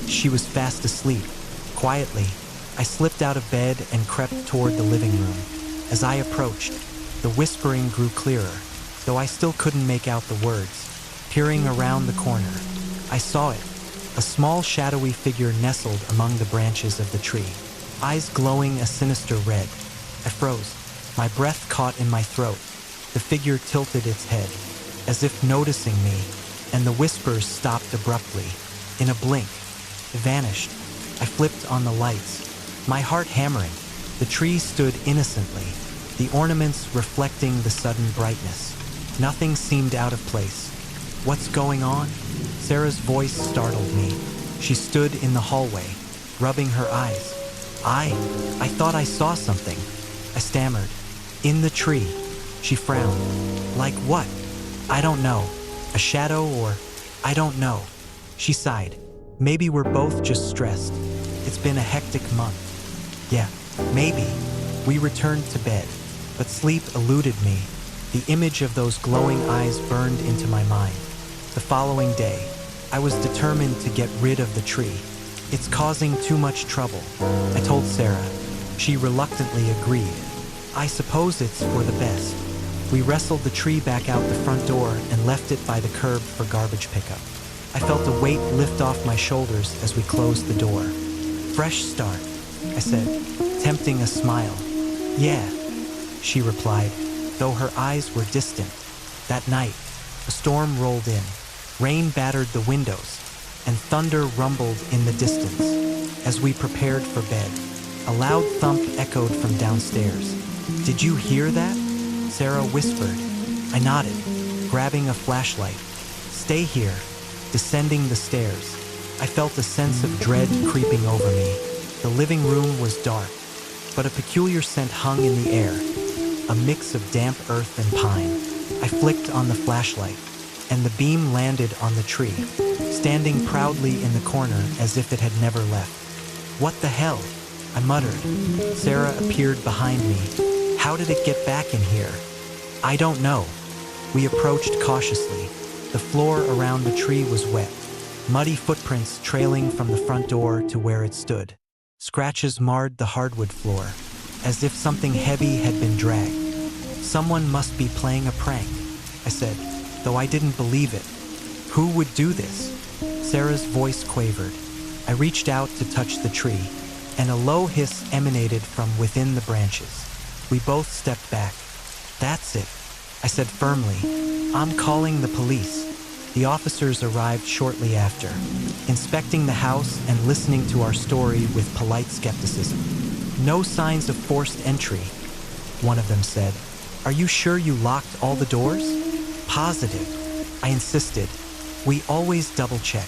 She was fast asleep. Quietly, I slipped out of bed and crept toward the living room. As I approached, the whispering grew clearer, though I still couldn't make out the words. Peering around the corner, I saw it, a small shadowy figure nestled among the branches of the tree, eyes glowing a sinister red. I froze, my breath caught in my throat. The figure tilted its head, as if noticing me, and the whispers stopped abruptly. In a blink, it vanished. I flipped on the lights, my heart hammering. The tree stood innocently, the ornaments reflecting the sudden brightness. Nothing seemed out of place. "What's going on?" Sarah's voice startled me. She stood in the hallway, rubbing her eyes. I thought I saw something, I stammered. In the tree. She frowned. Like what? I don't know. A shadow or... I don't know. She sighed. Maybe we're both just stressed. It's been a hectic month. Yeah, maybe. We returned to bed, but sleep eluded me. The image of those glowing eyes burned into my mind. The following day, I was determined to get rid of the tree. It's causing too much trouble, I told Sarah. She reluctantly agreed. I suppose it's for the best. We wrestled the tree back out the front door and left it by the curb for garbage pickup. I felt a weight lift off my shoulders as we closed the door. Fresh start, I said, tempting a smile. Yeah, she replied, though her eyes were distant. That night, a storm rolled in. Rain battered the windows, and thunder rumbled in the distance. As we prepared for bed, a loud thump echoed from downstairs. Did you hear that? Sarah whispered. I nodded, grabbing a flashlight. Stay here. Descending the stairs, I felt a sense of dread creeping over me. The living room was dark, but a peculiar scent hung in the air, a mix of damp earth and pine. I flicked on the flashlight, and the beam landed on the tree, standing proudly in the corner as if it had never left. What the hell? I muttered. Sarah appeared behind me. How did it get back in here? I don't know. We approached cautiously. The floor around the tree was wet, muddy footprints trailing from the front door to where it stood. Scratches marred the hardwood floor, as if something heavy had been dragged. Someone must be playing a prank, I said, though I didn't believe it. Who would do this? Sarah's voice quavered. I reached out to touch the tree, and a low hiss emanated from within the branches. We both stepped back. That's it, I said firmly. I'm calling the police. The officers arrived shortly after, inspecting the house and listening to our story with polite skepticism. No signs of forced entry, one of them said. Are you sure you locked all the doors? Positive, I insisted. We always double-check.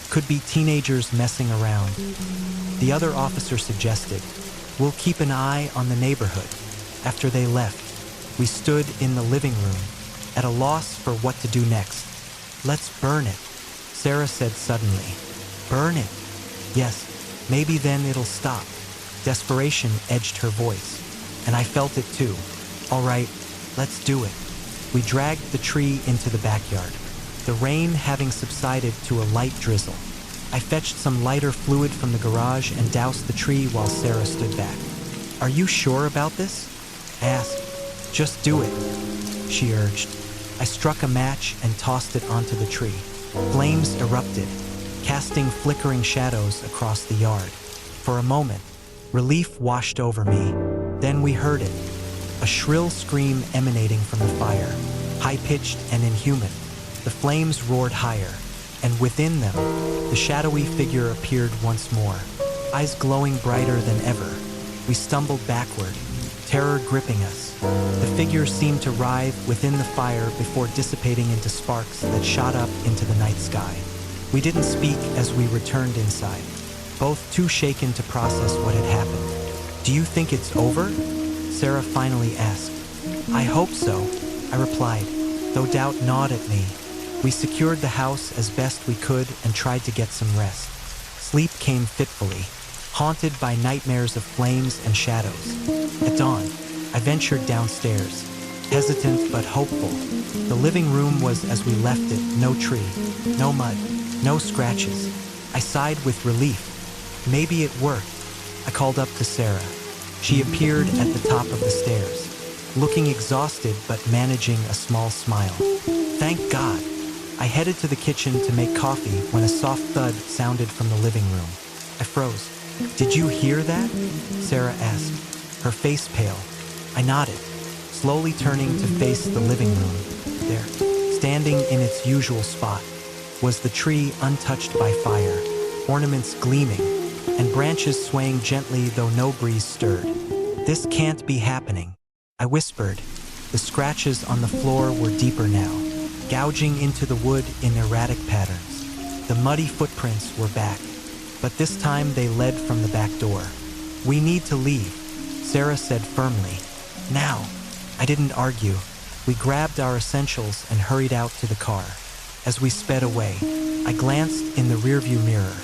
Could be teenagers messing around. The other officer suggested, we'll keep an eye on the neighborhood. After they left, we stood in the living room, at a loss for what to do next. Let's burn it, Sarah said suddenly. Burn it? Yes, maybe then it'll stop. Desperation edged her voice, and I felt it too. All right, let's do it. We dragged the tree into the backyard, the rain having subsided to a light drizzle. I fetched some lighter fluid from the garage and doused the tree while Sarah stood back. Are you sure about this? I asked. Just do it, she urged. I struck a match and tossed it onto the tree. Flames erupted, casting flickering shadows across the yard. For a moment, relief washed over me. Then we heard it, a shrill scream emanating from the fire, high-pitched and inhuman. The flames roared higher, and within them, the shadowy figure appeared once more, eyes glowing brighter than ever. We stumbled backward, terror gripping us. The figure seemed to writhe within the fire before dissipating into sparks that shot up into the night sky. We didn't speak as we returned inside, both too shaken to process what had happened. Do you think it's over? Sarah finally asked. I hope so, I replied, though doubt gnawed at me. We secured the house as best we could and tried to get some rest. Sleep came fitfully, haunted by nightmares of flames and shadows. At dawn, I ventured downstairs, hesitant but hopeful. The living room was as we left it, no tree, no mud, no scratches. I sighed with relief. Maybe it worked. I called up to Sarah. She appeared at the top of the stairs, looking exhausted but managing a small smile. Thank God. I headed to the kitchen to make coffee when a soft thud sounded from the living room. I froze. Did you hear that? Sarah asked, her face pale. I nodded, slowly turning to face the living room. There, standing in its usual spot, was the tree untouched by fire, ornaments gleaming, and branches swaying gently though no breeze stirred. This can't be happening, I whispered. The scratches on the floor were deeper now, gouging into the wood in erratic patterns. The muddy footprints were back, but this time they led from the back door. "We need to leave," Sarah said firmly. "Now." I didn't argue. We grabbed our essentials and hurried out to the car. As we sped away, I glanced in the rearview mirror.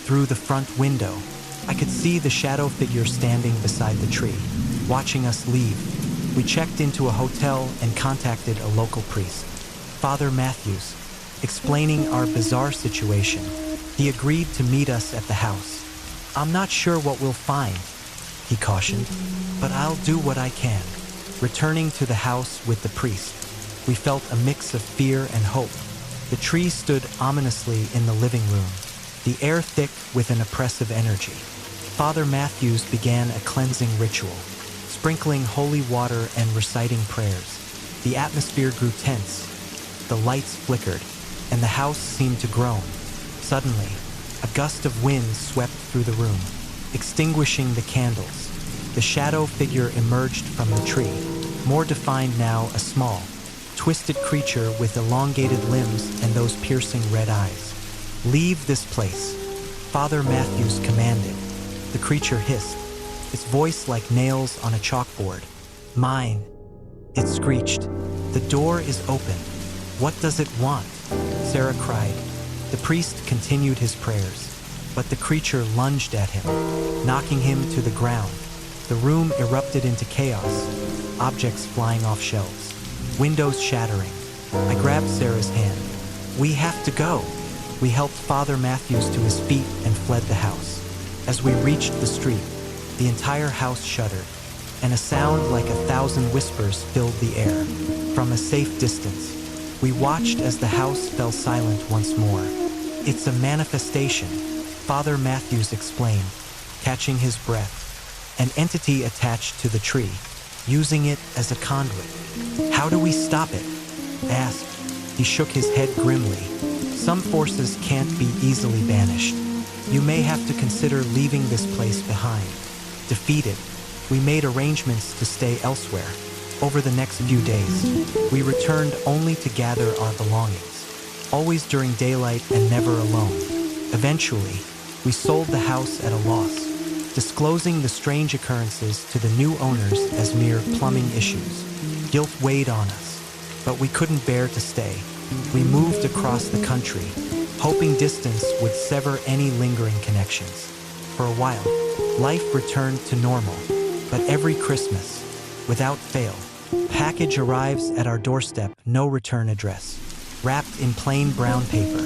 Through the front window, I could see the shadow figure standing beside the tree, watching us leave. We checked into a hotel and contacted a local priest, Father Matthews, explaining our bizarre situation. He agreed to meet us at the house. "I'm not sure what we'll find," he cautioned, "but I'll do what I can." Returning to the house with the priest, we felt a mix of fear and hope. The tree stood ominously in the living room, the air thick with an oppressive energy. Father Matthews began a cleansing ritual, sprinkling holy water and reciting prayers. The atmosphere grew tense, the lights flickered, and the house seemed to groan. Suddenly, a gust of wind swept through the room, extinguishing the candles. The shadow figure emerged from the tree, more defined now, a small, twisted creature with elongated limbs and those piercing red eyes. "Leave this place," Father Matthews commanded. The creature hissed, its voice like nails on a chalkboard. "Mine," it screeched. "The door is open. What does it want?" Sarah cried. The priest continued his prayers, but the creature lunged at him, knocking him to the ground. The room erupted into chaos, objects flying off shelves, windows shattering. I grabbed Sarah's hand. "We have to go." We helped Father Matthews to his feet and fled the house. As we reached the street, the entire house shuddered, and a sound like 1,000 whispers filled the air. From a safe distance, we watched as the house fell silent once more. "It's a manifestation," Father Matthews explained, catching his breath. "An entity attached to the tree, using it as a conduit." "How do we stop it?" I asked. He shook his head grimly. "Some forces can't be easily banished. You may have to consider leaving this place behind." Defeated, we made arrangements to stay elsewhere. Over the next few days, we returned only to gather our belongings, always during daylight and never alone. Eventually, we sold the house at a loss, disclosing the strange occurrences to the new owners as mere plumbing issues. Guilt weighed on us, but we couldn't bear to stay. We moved across the country, hoping distance would sever any lingering connections. For a while, life returned to normal, but every Christmas, without fail, package arrives at our doorstep, no return address, wrapped in plain brown paper.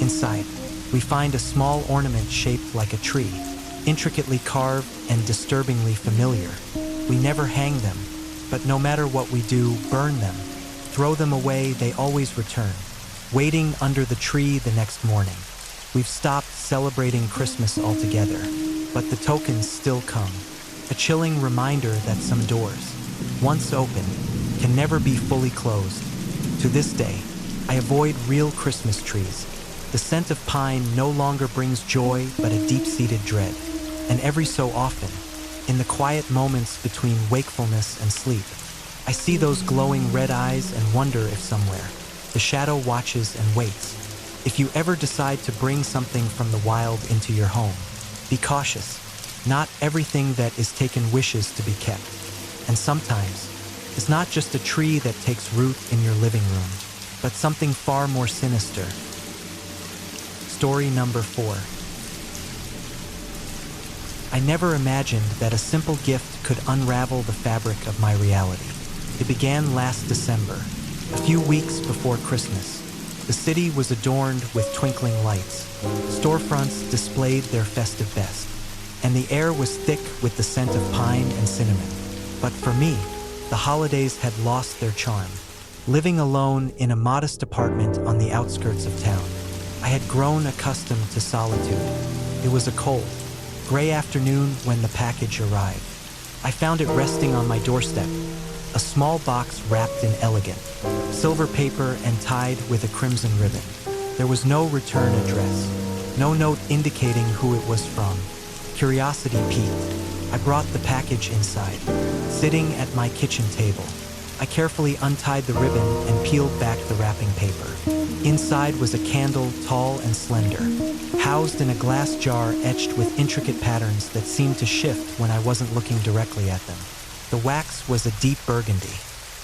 Inside, we find a small ornament shaped like a tree, intricately carved and disturbingly familiar. We never hang them, but no matter what we do, burn them, throw them away, they always return, waiting under the tree the next morning. We've stopped celebrating Christmas altogether, but the tokens still come, a chilling reminder that some doors, once open, can never be fully closed. To this day, I avoid real Christmas trees. The scent of pine no longer brings joy, but a deep-seated dread. And every so often, in the quiet moments between wakefulness and sleep, I see those glowing red eyes and wonder if somewhere, the shadow watches and waits. If you ever decide to bring something from the wild into your home, be cautious. Not everything that is taken wishes to be kept. And sometimes, it's not just a tree that takes root in your living room, but something far more sinister. Story number 4. I never imagined that a simple gift could unravel the fabric of my reality. It began last December, a few weeks before Christmas. The city was adorned with twinkling lights. Storefronts displayed their festive best, and the air was thick with the scent of pine and cinnamon. But for me, the holidays had lost their charm. Living alone in a modest apartment on the outskirts of town, I had grown accustomed to solitude. It was a cold, gray afternoon when the package arrived. I found it resting on my doorstep, a small box wrapped in elegant silver paper and tied with a crimson ribbon. There was no return address, no note indicating who it was from. Curiosity piqued. I brought the package inside, sitting at my kitchen table. I carefully untied the ribbon and peeled back the wrapping paper. Inside was a candle, tall and slender, housed in a glass jar etched with intricate patterns that seemed to shift when I wasn't looking directly at them. The wax was a deep burgundy,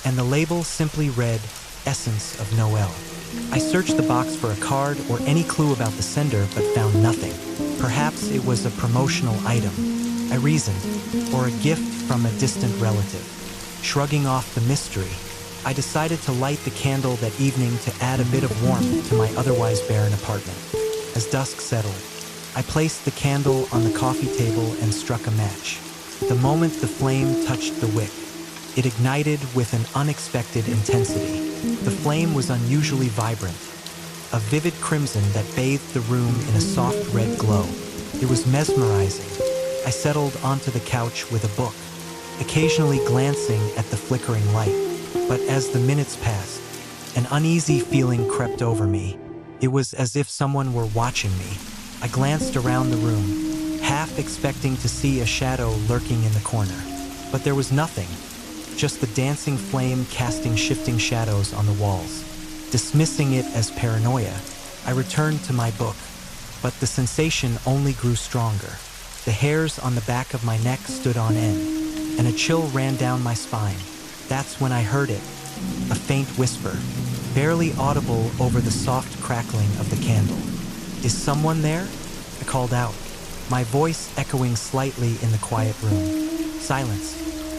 and the label simply read, "Essence of Noel." I searched the box for a card or any clue about the sender, but found nothing. Perhaps it was a promotional item, I reasoned, or a gift from a distant relative. Shrugging off the mystery, I decided to light the candle that evening to add a bit of warmth to my otherwise barren apartment. As dusk settled, I placed the candle on the coffee table and struck a match. The moment the flame touched the wick, it ignited with an unexpected intensity. The flame was unusually vibrant, a vivid crimson that bathed the room in a soft red glow. It was mesmerizing. I settled onto the couch with a book, occasionally glancing at the flickering light. But as the minutes passed, an uneasy feeling crept over me. It was as if someone were watching me. I glanced around the room, half expecting to see a shadow lurking in the corner. But there was nothing, just the dancing flame casting shifting shadows on the walls. Dismissing it as paranoia, I returned to my book, but the sensation only grew stronger. The hairs on the back of my neck stood on end, and a chill ran down my spine. That's when I heard it, a faint whisper, barely audible over the soft crackling of the candle. "Is someone there?" I called out, my voice echoing slightly in the quiet room. Silence.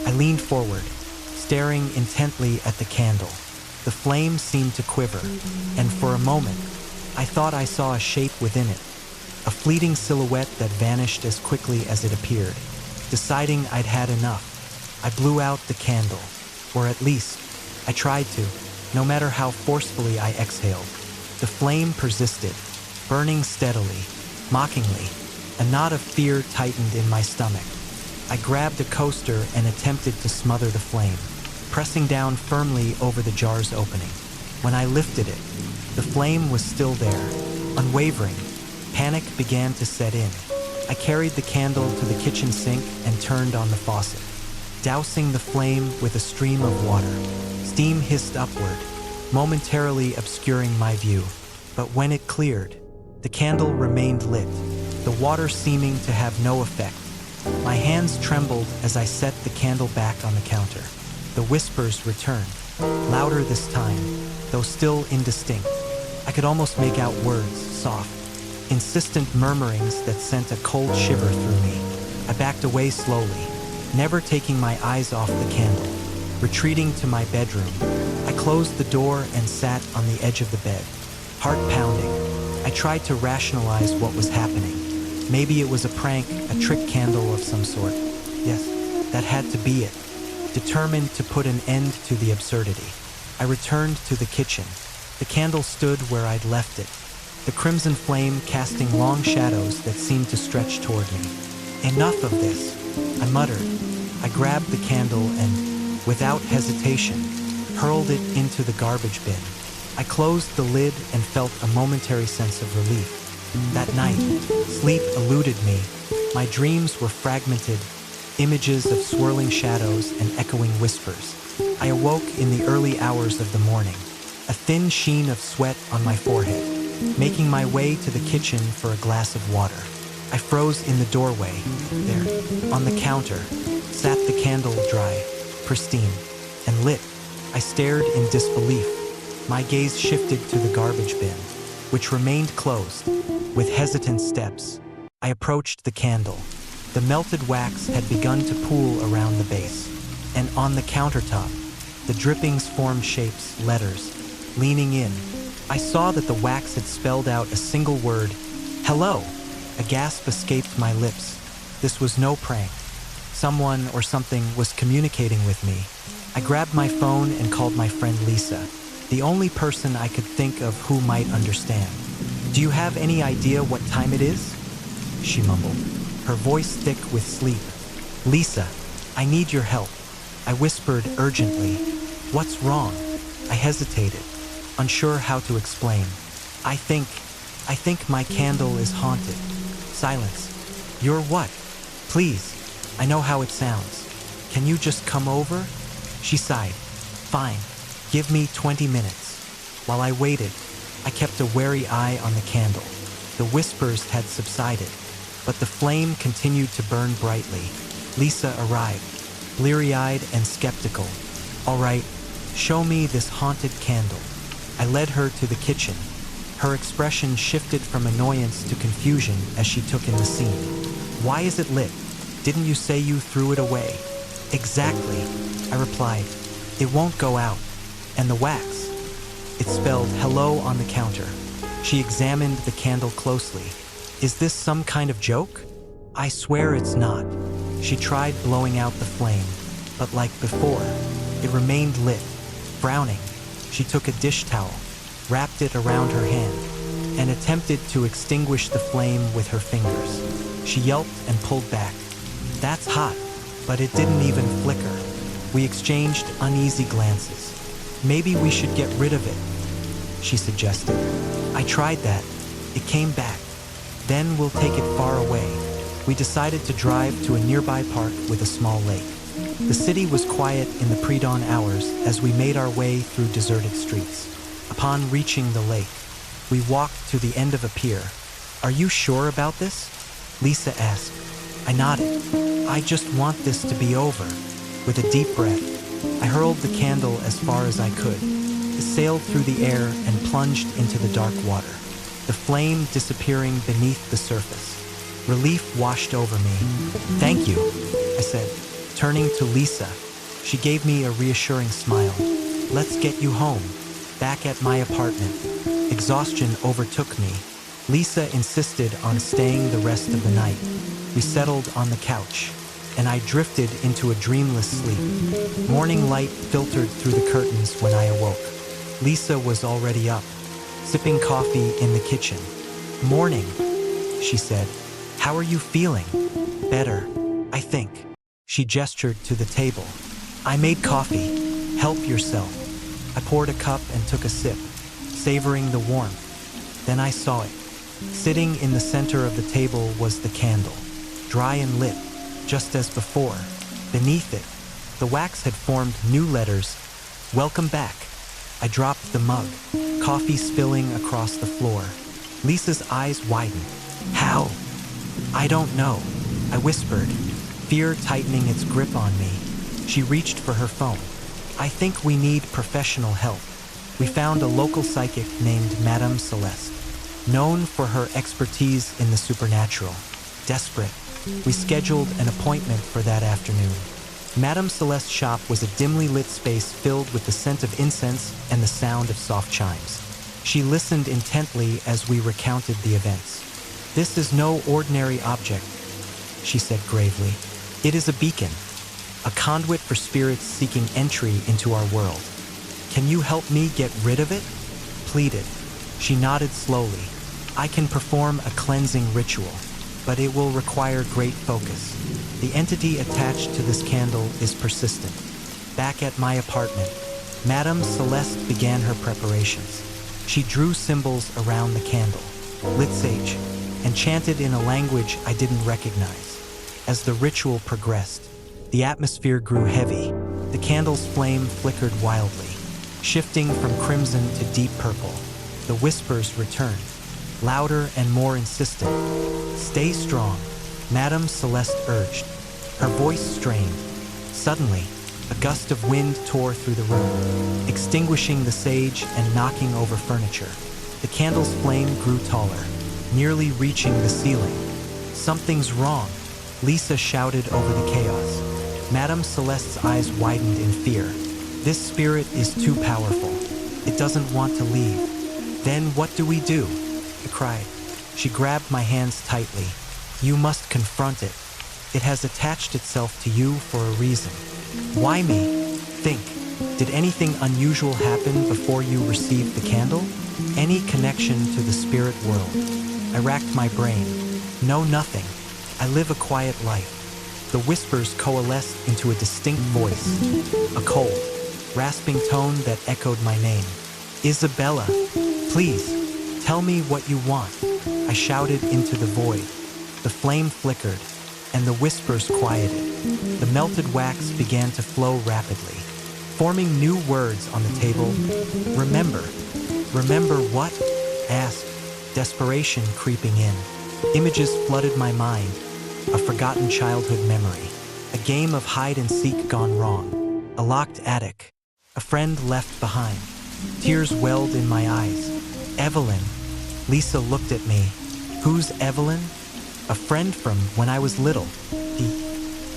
I leaned forward, staring intently at the candle. The flame seemed to quiver, and for a moment, I thought I saw a shape within it, a fleeting silhouette that vanished as quickly as it appeared. Deciding I'd had enough, I blew out the candle, or at least, I tried to, no matter how forcefully I exhaled. The flame persisted, burning steadily, mockingly. A knot of fear tightened in my stomach. I grabbed a coaster and attempted to smother the flame, pressing down firmly over the jar's opening. When I lifted it, the flame was still there, unwavering. Panic began to set in. I carried the candle to the kitchen sink and turned on the faucet, dousing the flame with a stream of water. Steam hissed upward, momentarily obscuring my view. But when it cleared, the candle remained lit, the water seeming to have no effect. My hands trembled as I set the candle back on the counter. The whispers returned, louder this time, though still indistinct. I could almost make out words, soft, insistent murmurings that sent a cold shiver through me. I backed away slowly, never taking my eyes off the candle. Retreating to my bedroom, I closed the door and sat on the edge of the bed, heart pounding. I tried to rationalize what was happening. Maybe it was a prank, a trick candle of some sort. Yes, that had to be it. Determined to put an end to the absurdity, I returned to the kitchen. The candle stood where I'd left it, the crimson flame casting long shadows that seemed to stretch toward me. "Enough of this," I muttered. I grabbed the candle and, without hesitation, hurled it into the garbage bin. I closed the lid and felt a momentary sense of relief. That night, sleep eluded me. My dreams were fragmented, images of swirling shadows and echoing whispers. I awoke in the early hours of the morning, a thin sheen of sweat on my forehead, making my way to the kitchen for a glass of water. I froze in the doorway. There, on the counter, sat the candle dry, pristine, and lit. I stared in disbelief. My gaze shifted to the garbage bin, which remained closed. With hesitant steps, I approached the candle. The melted wax had begun to pool around the base, and on the countertop, the drippings formed shapes, letters. Leaning in, I saw that the wax had spelled out a single word, "Hello." A gasp escaped my lips. This was no prank. Someone or something was communicating with me. I grabbed my phone and called my friend Lisa, the only person I could think of who might understand. "Do you have any idea what time it is?" she mumbled, her voice thick with sleep. "Lisa, I need your help," I whispered urgently. "What's wrong?" I hesitated, unsure how to explain. I think my candle is haunted." Silence. "You're what?" "Please, I know how it sounds. Can you just come over?" She sighed. Fine, give me 20 minutes. While I waited, I kept a wary eye on the candle. The whispers had subsided, but the flame continued to burn brightly. Lisa arrived, bleary-eyed and skeptical. "All right, show me this haunted candle." I led her to the kitchen. Her expression shifted from annoyance to confusion as she took in the scene. "Why is it lit? Didn't you say you threw it away?" "Exactly," I replied. "It won't go out. And the wax?" It spelled hello on the counter. She examined the candle closely. "Is this some kind of joke?" "I swear it's not." She tried blowing out the flame, but like before, it remained lit. Frowning, she took a dish towel, wrapped it around her hand, and attempted to extinguish the flame with her fingers. She yelped and pulled back. "That's hot," but it didn't even flicker. We exchanged uneasy glances. "Maybe we should get rid of it," she suggested. I tried that. It came back. "Then we'll take it far away." We decided to drive to a nearby park with a small lake. The city was quiet in the pre-dawn hours as we made our way through deserted streets. Upon reaching the lake, we walked to the end of a pier. "Are you sure about this?" Lisa asked. I nodded. "I just want this to be over." With a deep breath, I hurled the candle as far as I could. It sailed through the air and plunged into the dark water, the flame disappearing beneath the surface. Relief washed over me. "Thank you," I said, turning to Lisa. She gave me a reassuring smile. "Let's get you home." Back at my apartment, exhaustion overtook me. Lisa insisted on staying the rest of the night. We settled on the couch, and I drifted into a dreamless sleep. Morning light filtered through the curtains when I awoke. Lisa was already up, sipping coffee in the kitchen. "Morning," she said. "How are you feeling?" "Better, I think." She gestured to the table. "I made coffee. Help yourself." I poured a cup and took a sip, savoring the warmth. Then I saw it. Sitting in the center of the table was the candle, dry and lit, just as before. Beneath it, the wax had formed new letters. "Welcome back." I dropped the mug, coffee spilling across the floor. Lisa's eyes widened. "How?" "I don't know," I whispered, fear tightening its grip on me. She reached for her phone. "I think we need professional help." We found a local psychic named Madame Celeste, known for her expertise in the supernatural. Desperate, we scheduled an appointment for that afternoon. Madame Celeste's shop was a dimly lit space filled with the scent of incense and the sound of soft chimes. She listened intently as we recounted the events. "This is no ordinary object," she said gravely. "It is a beacon, a conduit for spirits seeking entry into our world. Can you help me get rid of it?" Pleaded. She nodded slowly. "I can perform a cleansing ritual, but it will require great focus. The entity attached to this candle is persistent." Back at my apartment, Madame Celeste began her preparations. She drew symbols around the candle, lit sage, and chanted in a language I didn't recognize. As the ritual progressed, the atmosphere grew heavy. The candle's flame flickered wildly, shifting from crimson to deep purple. The whispers returned, louder and more insistent. "Stay strong," Madame Celeste urged. Her voice strained. Suddenly, a gust of wind tore through the room, extinguishing the sage and knocking over furniture. The candle's flame grew taller, nearly reaching the ceiling. "Something's wrong," Lisa shouted over the chaos. Madame Celeste's eyes widened in fear. "This spirit is too powerful. It doesn't want to leave." "Then what do we do?" I cried. She grabbed my hands tightly. "You must confront it. It has attached itself to you for a reason." "Why me?" "Think. Did anything unusual happen before you received the candle? Any connection to the spirit world?" I racked my brain. "No, nothing. I live a quiet life." The whispers coalesced into a distinct voice, a cold, rasping tone that echoed my name. "Isabella, please, tell me what you want." I shouted into the void. The flame flickered, and the whispers quieted. The melted wax began to flow rapidly, forming new words on the table. Remember. Remember what? Asked, desperation creeping in. Images flooded my mind, a forgotten childhood memory. A game of hide and seek gone wrong. A locked attic. A friend left behind. Tears welled in my eyes. Evelyn. Lisa looked at me. Who's Evelyn? A friend from when I was little.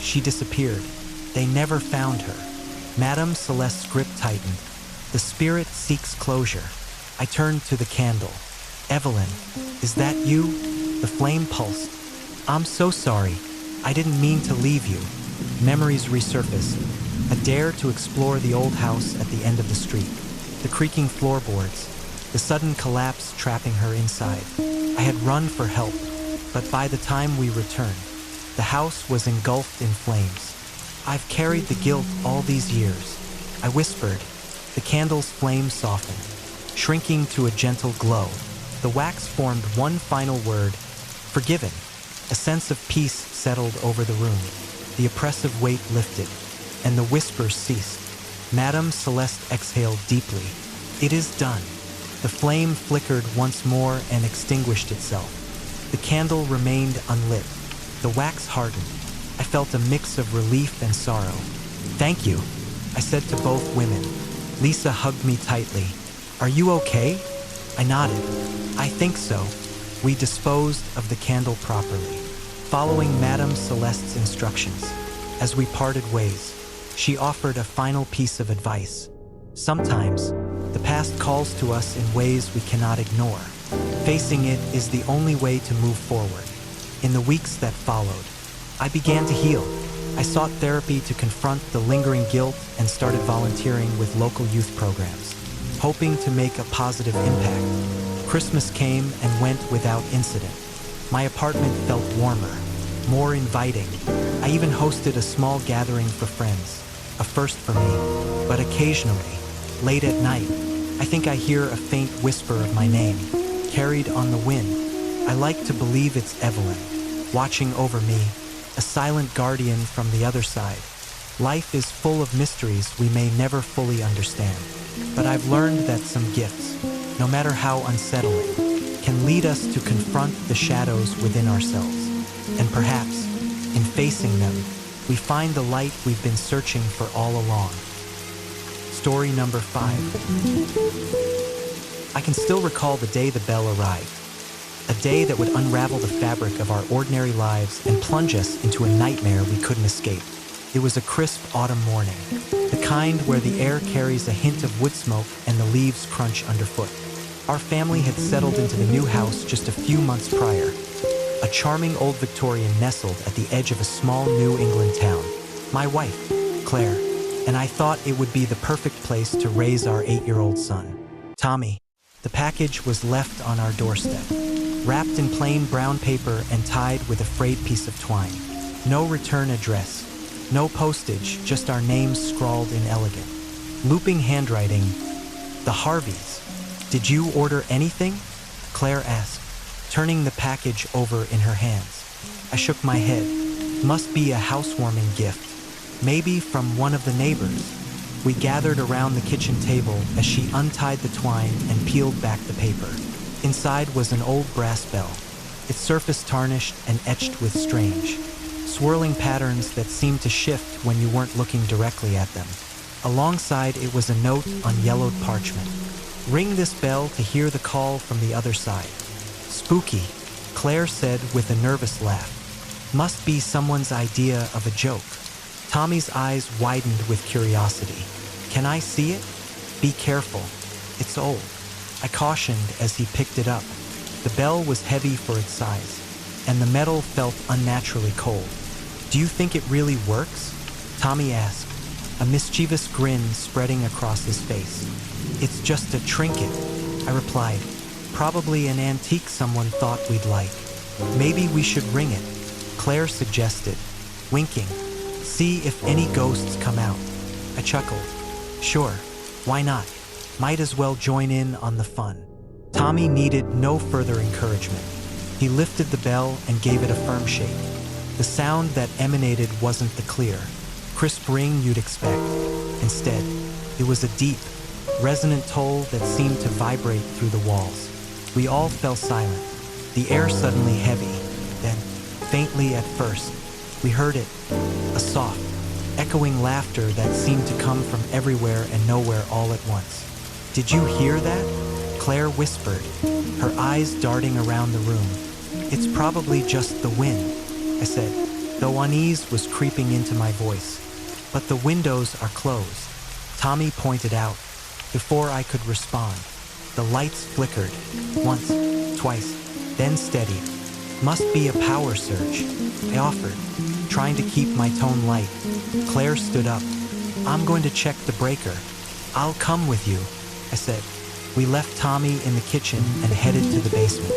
She disappeared. They never found her. Madame Celeste's grip tightened. The spirit seeks closure. I turned to the candle. Evelyn, is that you? The flame pulsed. I'm so sorry. I didn't mean to leave you. Memories resurfaced. A dare to explore the old house at the end of the street. The creaking floorboards. The sudden collapse trapping her inside. I had run for help, but by the time we returned, the house was engulfed in flames. I've carried the guilt all these years. I whispered. The candle's flame softened, shrinking to a gentle glow. The wax formed one final word, forgiven. A sense of peace settled over the room. The oppressive weight lifted, and the whispers ceased. Madame Celeste exhaled deeply. It is done. The flame flickered once more and extinguished itself. The candle remained unlit. The wax hardened. I felt a mix of relief and sorrow. Thank you, I said to both women. Lisa hugged me tightly. Are you okay? I nodded. I think so. We disposed of the candle properly, following Madame Celeste's instructions. As we parted ways, she offered a final piece of advice. Sometimes, the past calls to us in ways we cannot ignore. Facing it is the only way to move forward. In the weeks that followed, I began to heal. I sought therapy to confront the lingering guilt and started volunteering with local youth programs, hoping to make a positive impact. Christmas came and went without incident. My apartment felt warmer, more inviting. I even hosted a small gathering for friends, a first for me. But occasionally, late at night, I think I hear a faint whisper of my name, carried on the wind. I like to believe it's Evelyn, watching over me, a silent guardian from the other side. Life is full of mysteries we may never fully understand, but I've learned that some gifts, no matter how unsettling, can lead us to confront the shadows within ourselves. And perhaps, in facing them, we find the light we've been searching for all along. Story number 5. I can still recall the day the bell arrived. A day that would unravel the fabric of our ordinary lives and plunge us into a nightmare we couldn't escape. It was a crisp autumn morning, the kind where the air carries a hint of wood smoke and the leaves crunch underfoot. Our family had settled into the new house just a few months prior, a charming old Victorian nestled at the edge of a small New England town. My wife, Claire, and I thought it would be the perfect place to raise our 8-year-old son, Tommy. The package was left on our doorstep, wrapped in plain brown paper and tied with a frayed piece of twine. No return address, no postage, just our names scrawled in elegant, looping handwriting. The Harveys. Did you order anything? Claire asked, turning the package over in her hands. I shook my head. Must be a housewarming gift. Maybe from one of the neighbors. We gathered around the kitchen table as she untied the twine and peeled back the paper. Inside was an old brass bell, its surface tarnished and etched with strange, swirling patterns that seemed to shift when you weren't looking directly at them. Alongside it was a note on yellowed parchment. Ring this bell to hear the call from the other side. Spooky, Claire said with a nervous laugh. Must be someone's idea of a joke. Tommy's eyes widened with curiosity. Can I see it? Be careful. It's old, I cautioned as he picked it up. The bell was heavy for its size, and the metal felt unnaturally cold. Do you think it really works? Tommy asked, a mischievous grin spreading across his face. It's just a trinket, I replied. Probably an antique someone thought we'd like. Maybe we should ring it, Claire suggested, winking. See if any ghosts come out. I chuckled. Sure, why not? Might as well join in on the fun. Tommy needed no further encouragement. He lifted the bell and gave it a firm shake. The sound that emanated wasn't the clear, crisp ring you'd expect. Instead, it was a deep, resonant toll that seemed to vibrate through the walls. We all fell silent, the air suddenly heavy, then, faintly at first, we heard it, a soft, echoing laughter that seemed to come from everywhere and nowhere all at once. "Did you hear that?" Claire whispered, her eyes darting around the room. "It's probably just the wind," I said, though unease was creeping into my voice. "But the windows are closed," Tommy pointed out, before I could respond. The lights flickered, once, twice, then steadied. "Must be a power surge," I offered, trying to keep my tone light. Claire stood up. "I'm going to check the breaker." "I'll come with you," I said. We left Tommy in the kitchen and headed to the basement.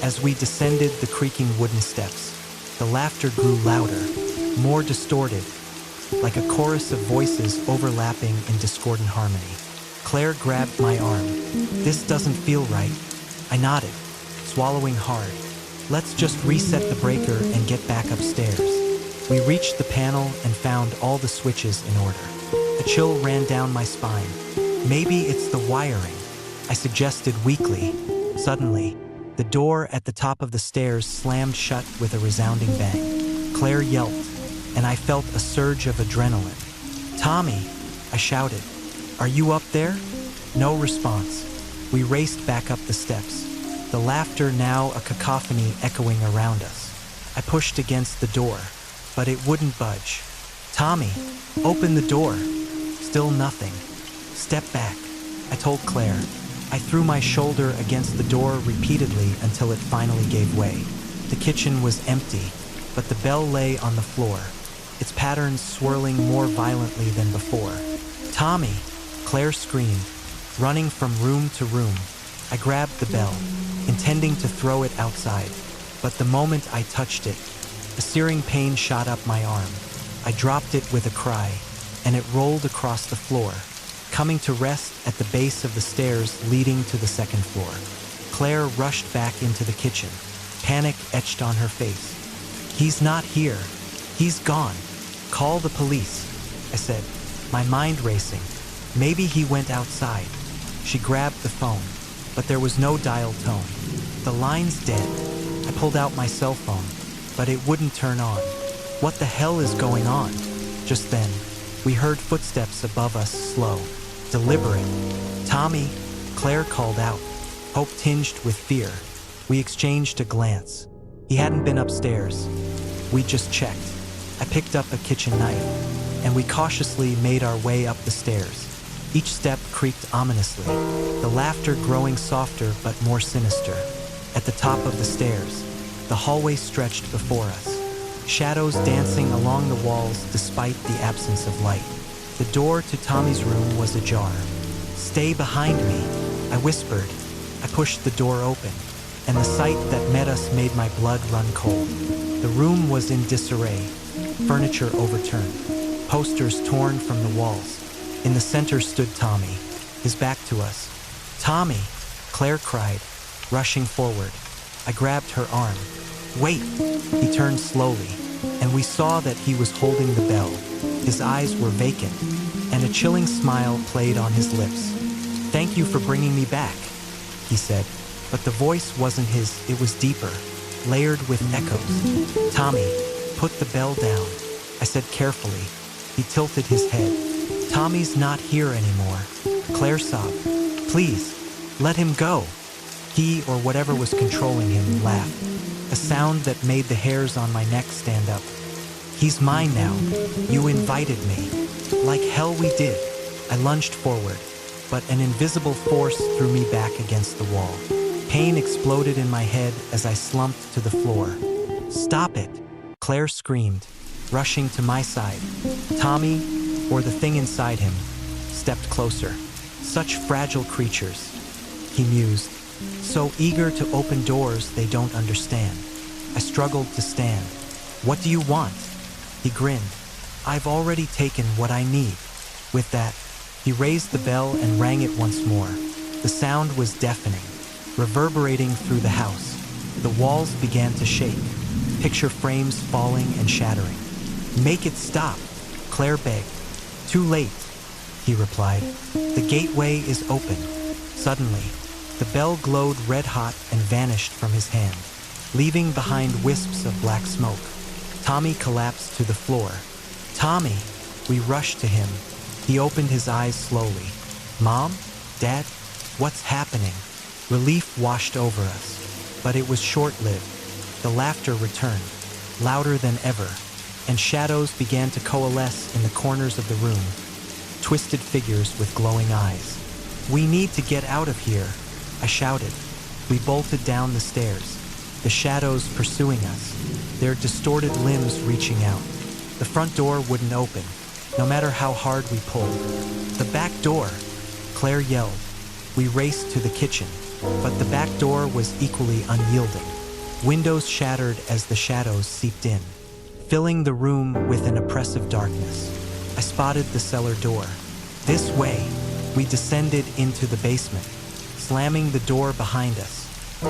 As we descended the creaking wooden steps, the laughter grew louder, more distorted, like a chorus of voices overlapping in discordant harmony. Claire grabbed my arm. "This doesn't feel right." I nodded, swallowing hard. "Let's just reset the breaker and get back upstairs." We reached the panel and found all the switches in order. A chill ran down my spine. "Maybe it's the wiring," I suggested weakly. Suddenly, the door at the top of the stairs slammed shut with a resounding bang. Claire yelped, and I felt a surge of adrenaline. "Tommy!" I shouted. "Are you up there?" No response. We raced back up the steps, the laughter now a cacophony echoing around us. I pushed against the door, but it wouldn't budge. "Tommy, open the door." Still nothing. "Step back," I told Claire. I threw my shoulder against the door repeatedly until it finally gave way. The kitchen was empty, but the bell lay on the floor, its patterns swirling more violently than before. "Tommy!" Claire screamed, running from room to room. I grabbed the bell, intending to throw it outside, but the moment I touched it, a searing pain shot up my arm. I dropped it with a cry, and it rolled across the floor, coming to rest at the base of the stairs leading to the second floor. Claire rushed back into the kitchen, panic etched on her face. "He's not here. He's gone. Call the police," I said, my mind racing. Maybe he went outside. She grabbed the phone, but there was no dial tone. "The line's dead." I pulled out my cell phone, but it wouldn't turn on. What the hell is going on? Just then, we heard footsteps above us, slow, deliberate. "Tommy," Claire called out, hope tinged with fear. We exchanged a glance. He hadn't been upstairs. We just checked. I picked up a kitchen knife, and we cautiously made our way up the stairs. Each step creaked ominously, the laughter growing softer but more sinister. At the top of the stairs, the hallway stretched before us, shadows dancing along the walls despite the absence of light. The door to Tommy's room was ajar. "Stay behind me," I whispered. I pushed the door open, and the sight that met us made my blood run cold. The room was in disarray, furniture overturned, posters torn from the walls. In the center stood Tommy, his back to us. "Tommy!" Claire cried, rushing forward. I grabbed her arm. "Wait!" He turned slowly, and we saw that he was holding the bell. His eyes were vacant, and a chilling smile played on his lips. "Thank you for bringing me back," he said, but the voice wasn't his, it was deeper, layered with echoes. "Tommy, put the bell down," I said carefully. He tilted his head. "Tommy's not here anymore." Claire sobbed. "Please, let him go." He, or whatever was controlling him, laughed, a sound that made the hairs on my neck stand up. "He's mine now. You invited me." "Like hell we did." I lunged forward, but an invisible force threw me back against the wall. Pain exploded in my head as I slumped to the floor. "Stop it!" Claire screamed, rushing to my side. Tommy, or the thing inside him, stepped closer. "Such fragile creatures," he mused, "so eager to open doors they don't understand." I struggled to stand. "What do you want?" He grinned. "I've already taken what I need." With that, he raised the bell and rang it once more. The sound was deafening, reverberating through the house. The walls began to shake, picture frames falling and shattering. "Make it stop," Claire begged. "Too late." he replied. The gateway is open. Suddenly, the bell glowed red-hot and vanished from his hand, leaving behind wisps of black smoke. Tommy collapsed to the floor. Tommy! We rushed to him. He opened his eyes slowly. Mom? Dad? What's happening? Relief washed over us, but it was short-lived. The laughter returned, louder than ever, and shadows began to coalesce in the corners of the room, twisted figures with glowing eyes. We need to get out of here, I shouted. We bolted down the stairs, the shadows pursuing us, their distorted limbs reaching out. The front door wouldn't open, no matter how hard we pulled. The back door, Claire yelled. We raced to the kitchen, but the back door was equally unyielding. Windows shattered as the shadows seeped in, filling the room with an oppressive darkness. I spotted the cellar door. This way, we descended into the basement, slamming the door behind us.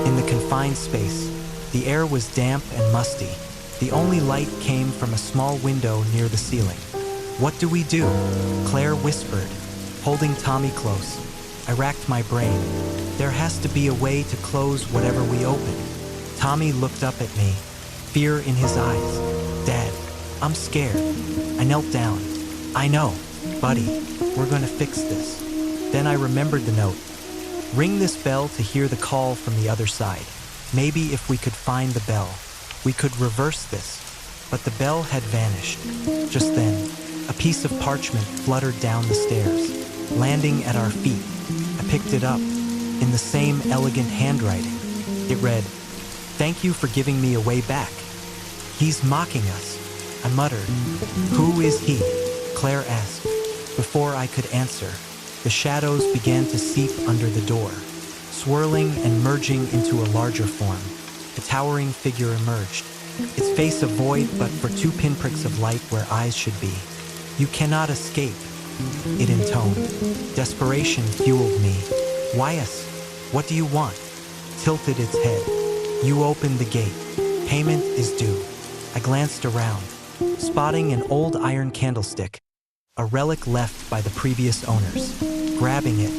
In the confined space, the air was damp and musty. The only light came from a small window near the ceiling. What do we do? Claire whispered, holding Tommy close. I racked my brain. There has to be a way to close whatever we open. Tommy looked up at me, fear in his eyes. Dad, I'm scared. I knelt down. I know, buddy, we're gonna fix this. Then I remembered the note. Ring this bell to hear the call from the other side. Maybe if we could find the bell, we could reverse this. But the bell had vanished. Just then, a piece of parchment fluttered down the stairs, landing at our feet. I picked it up, in the same elegant handwriting. It read, "Thank you for giving me a way back." He's mocking us, I muttered. Who is he? Claire asked. Before I could answer, the shadows began to seep under the door, swirling and merging into a larger form. A towering figure emerged, its face a void but for two pinpricks of light where eyes should be. You cannot escape, it intoned. Desperation fueled me. Wyas, what do you want? Tilted its head. You opened the gate. Payment is due. I glanced around, spotting an old iron candlestick, a relic left by the previous owners. Grabbing it,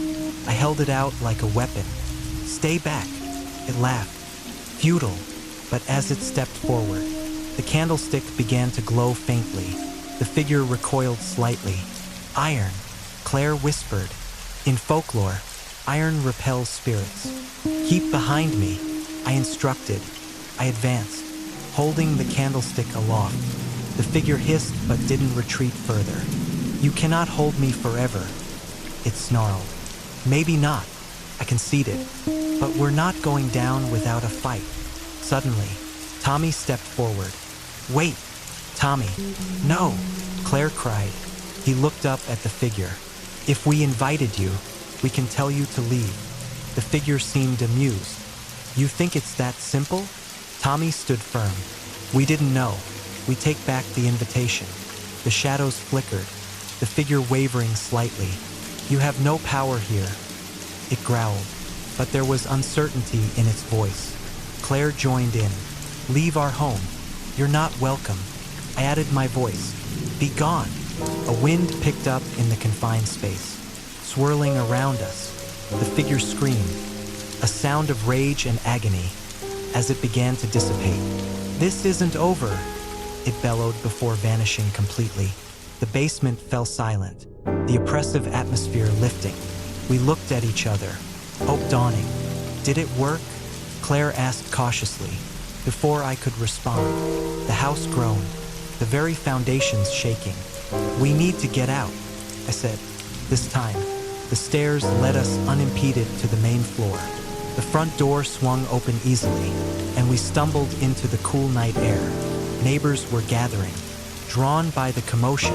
I held it out like a weapon. Stay back, it laughed. Futile, but as it stepped forward, the candlestick began to glow faintly. The figure recoiled slightly. Iron, Claire whispered. In folklore, iron repels spirits. Keep behind me, I instructed. I advanced, holding the candlestick aloft. The figure hissed but didn't retreat further. You cannot hold me forever, it snarled. Maybe not, I conceded, but we're not going down without a fight. Suddenly, Tommy stepped forward. Wait, Tommy. No, Claire cried. He looked up at the figure. If we invited you, we can tell you to leave. The figure seemed amused. You think it's that simple? Tommy stood firm. We didn't know. We take back the invitation. The shadows flickered, the figure wavering slightly. You have no power here. It growled, but there was uncertainty in its voice. Claire joined in. Leave our home. You're not welcome. I added my voice. Be gone. A wind picked up in the confined space, swirling around us. The figure screamed, a sound of rage and agony, as it began to dissipate. This isn't over, it bellowed before vanishing completely. The basement fell silent, the oppressive atmosphere lifting. We looked at each other, hope dawning. Did it work? Claire asked cautiously. Before I could respond, the house groaned, the very foundations shaking. We need to get out, I said. This time, the stairs led us unimpeded to the main floor. The front door swung open easily, and we stumbled into the cool night air. Neighbors were gathering, drawn by the commotion.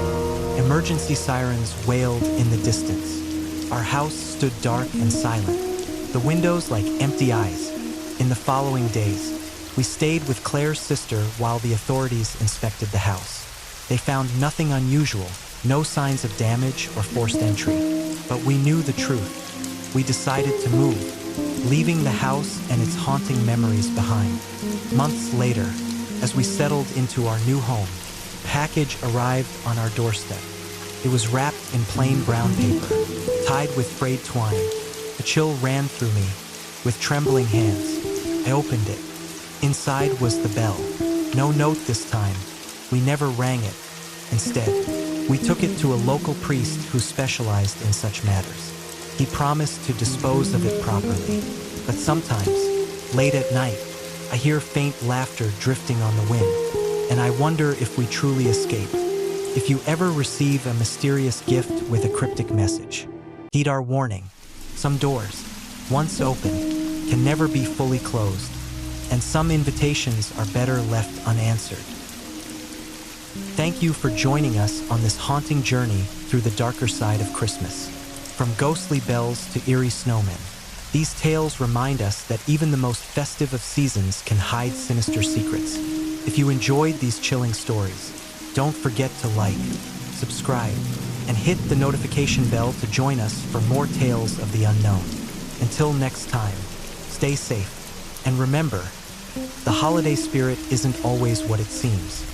Emergency sirens wailed in the distance. Our house stood dark and silent, the windows like empty eyes. In the following days, we stayed with Claire's sister while the authorities inspected the house. They found nothing unusual, no signs of damage or forced entry. But we knew the truth. We decided to move, leaving the house and its haunting memories behind. Months later, as we settled into our new home, a package arrived on our doorstep. It was wrapped in plain brown paper, tied with frayed twine. A chill ran through me. With trembling hands, I opened it. Inside was the bell. No note this time. We never rang it. Instead, we took it to a local priest who specialized in such matters. He promised to dispose of it properly. But sometimes, late at night, I hear faint laughter drifting on the wind, and I wonder if we truly escaped. If you ever receive a mysterious gift with a cryptic message, heed our warning. Some doors, once opened, can never be fully closed, and some invitations are better left unanswered. Thank you for joining us on this haunting journey through the darker side of Christmas. From ghostly bells to eerie snowmen, these tales remind us that even the most festive of seasons can hide sinister secrets. If you enjoyed these chilling stories, don't forget to like, subscribe, and hit the notification bell to join us for more tales of the unknown. Until next time, stay safe, and remember, the holiday spirit isn't always what it seems.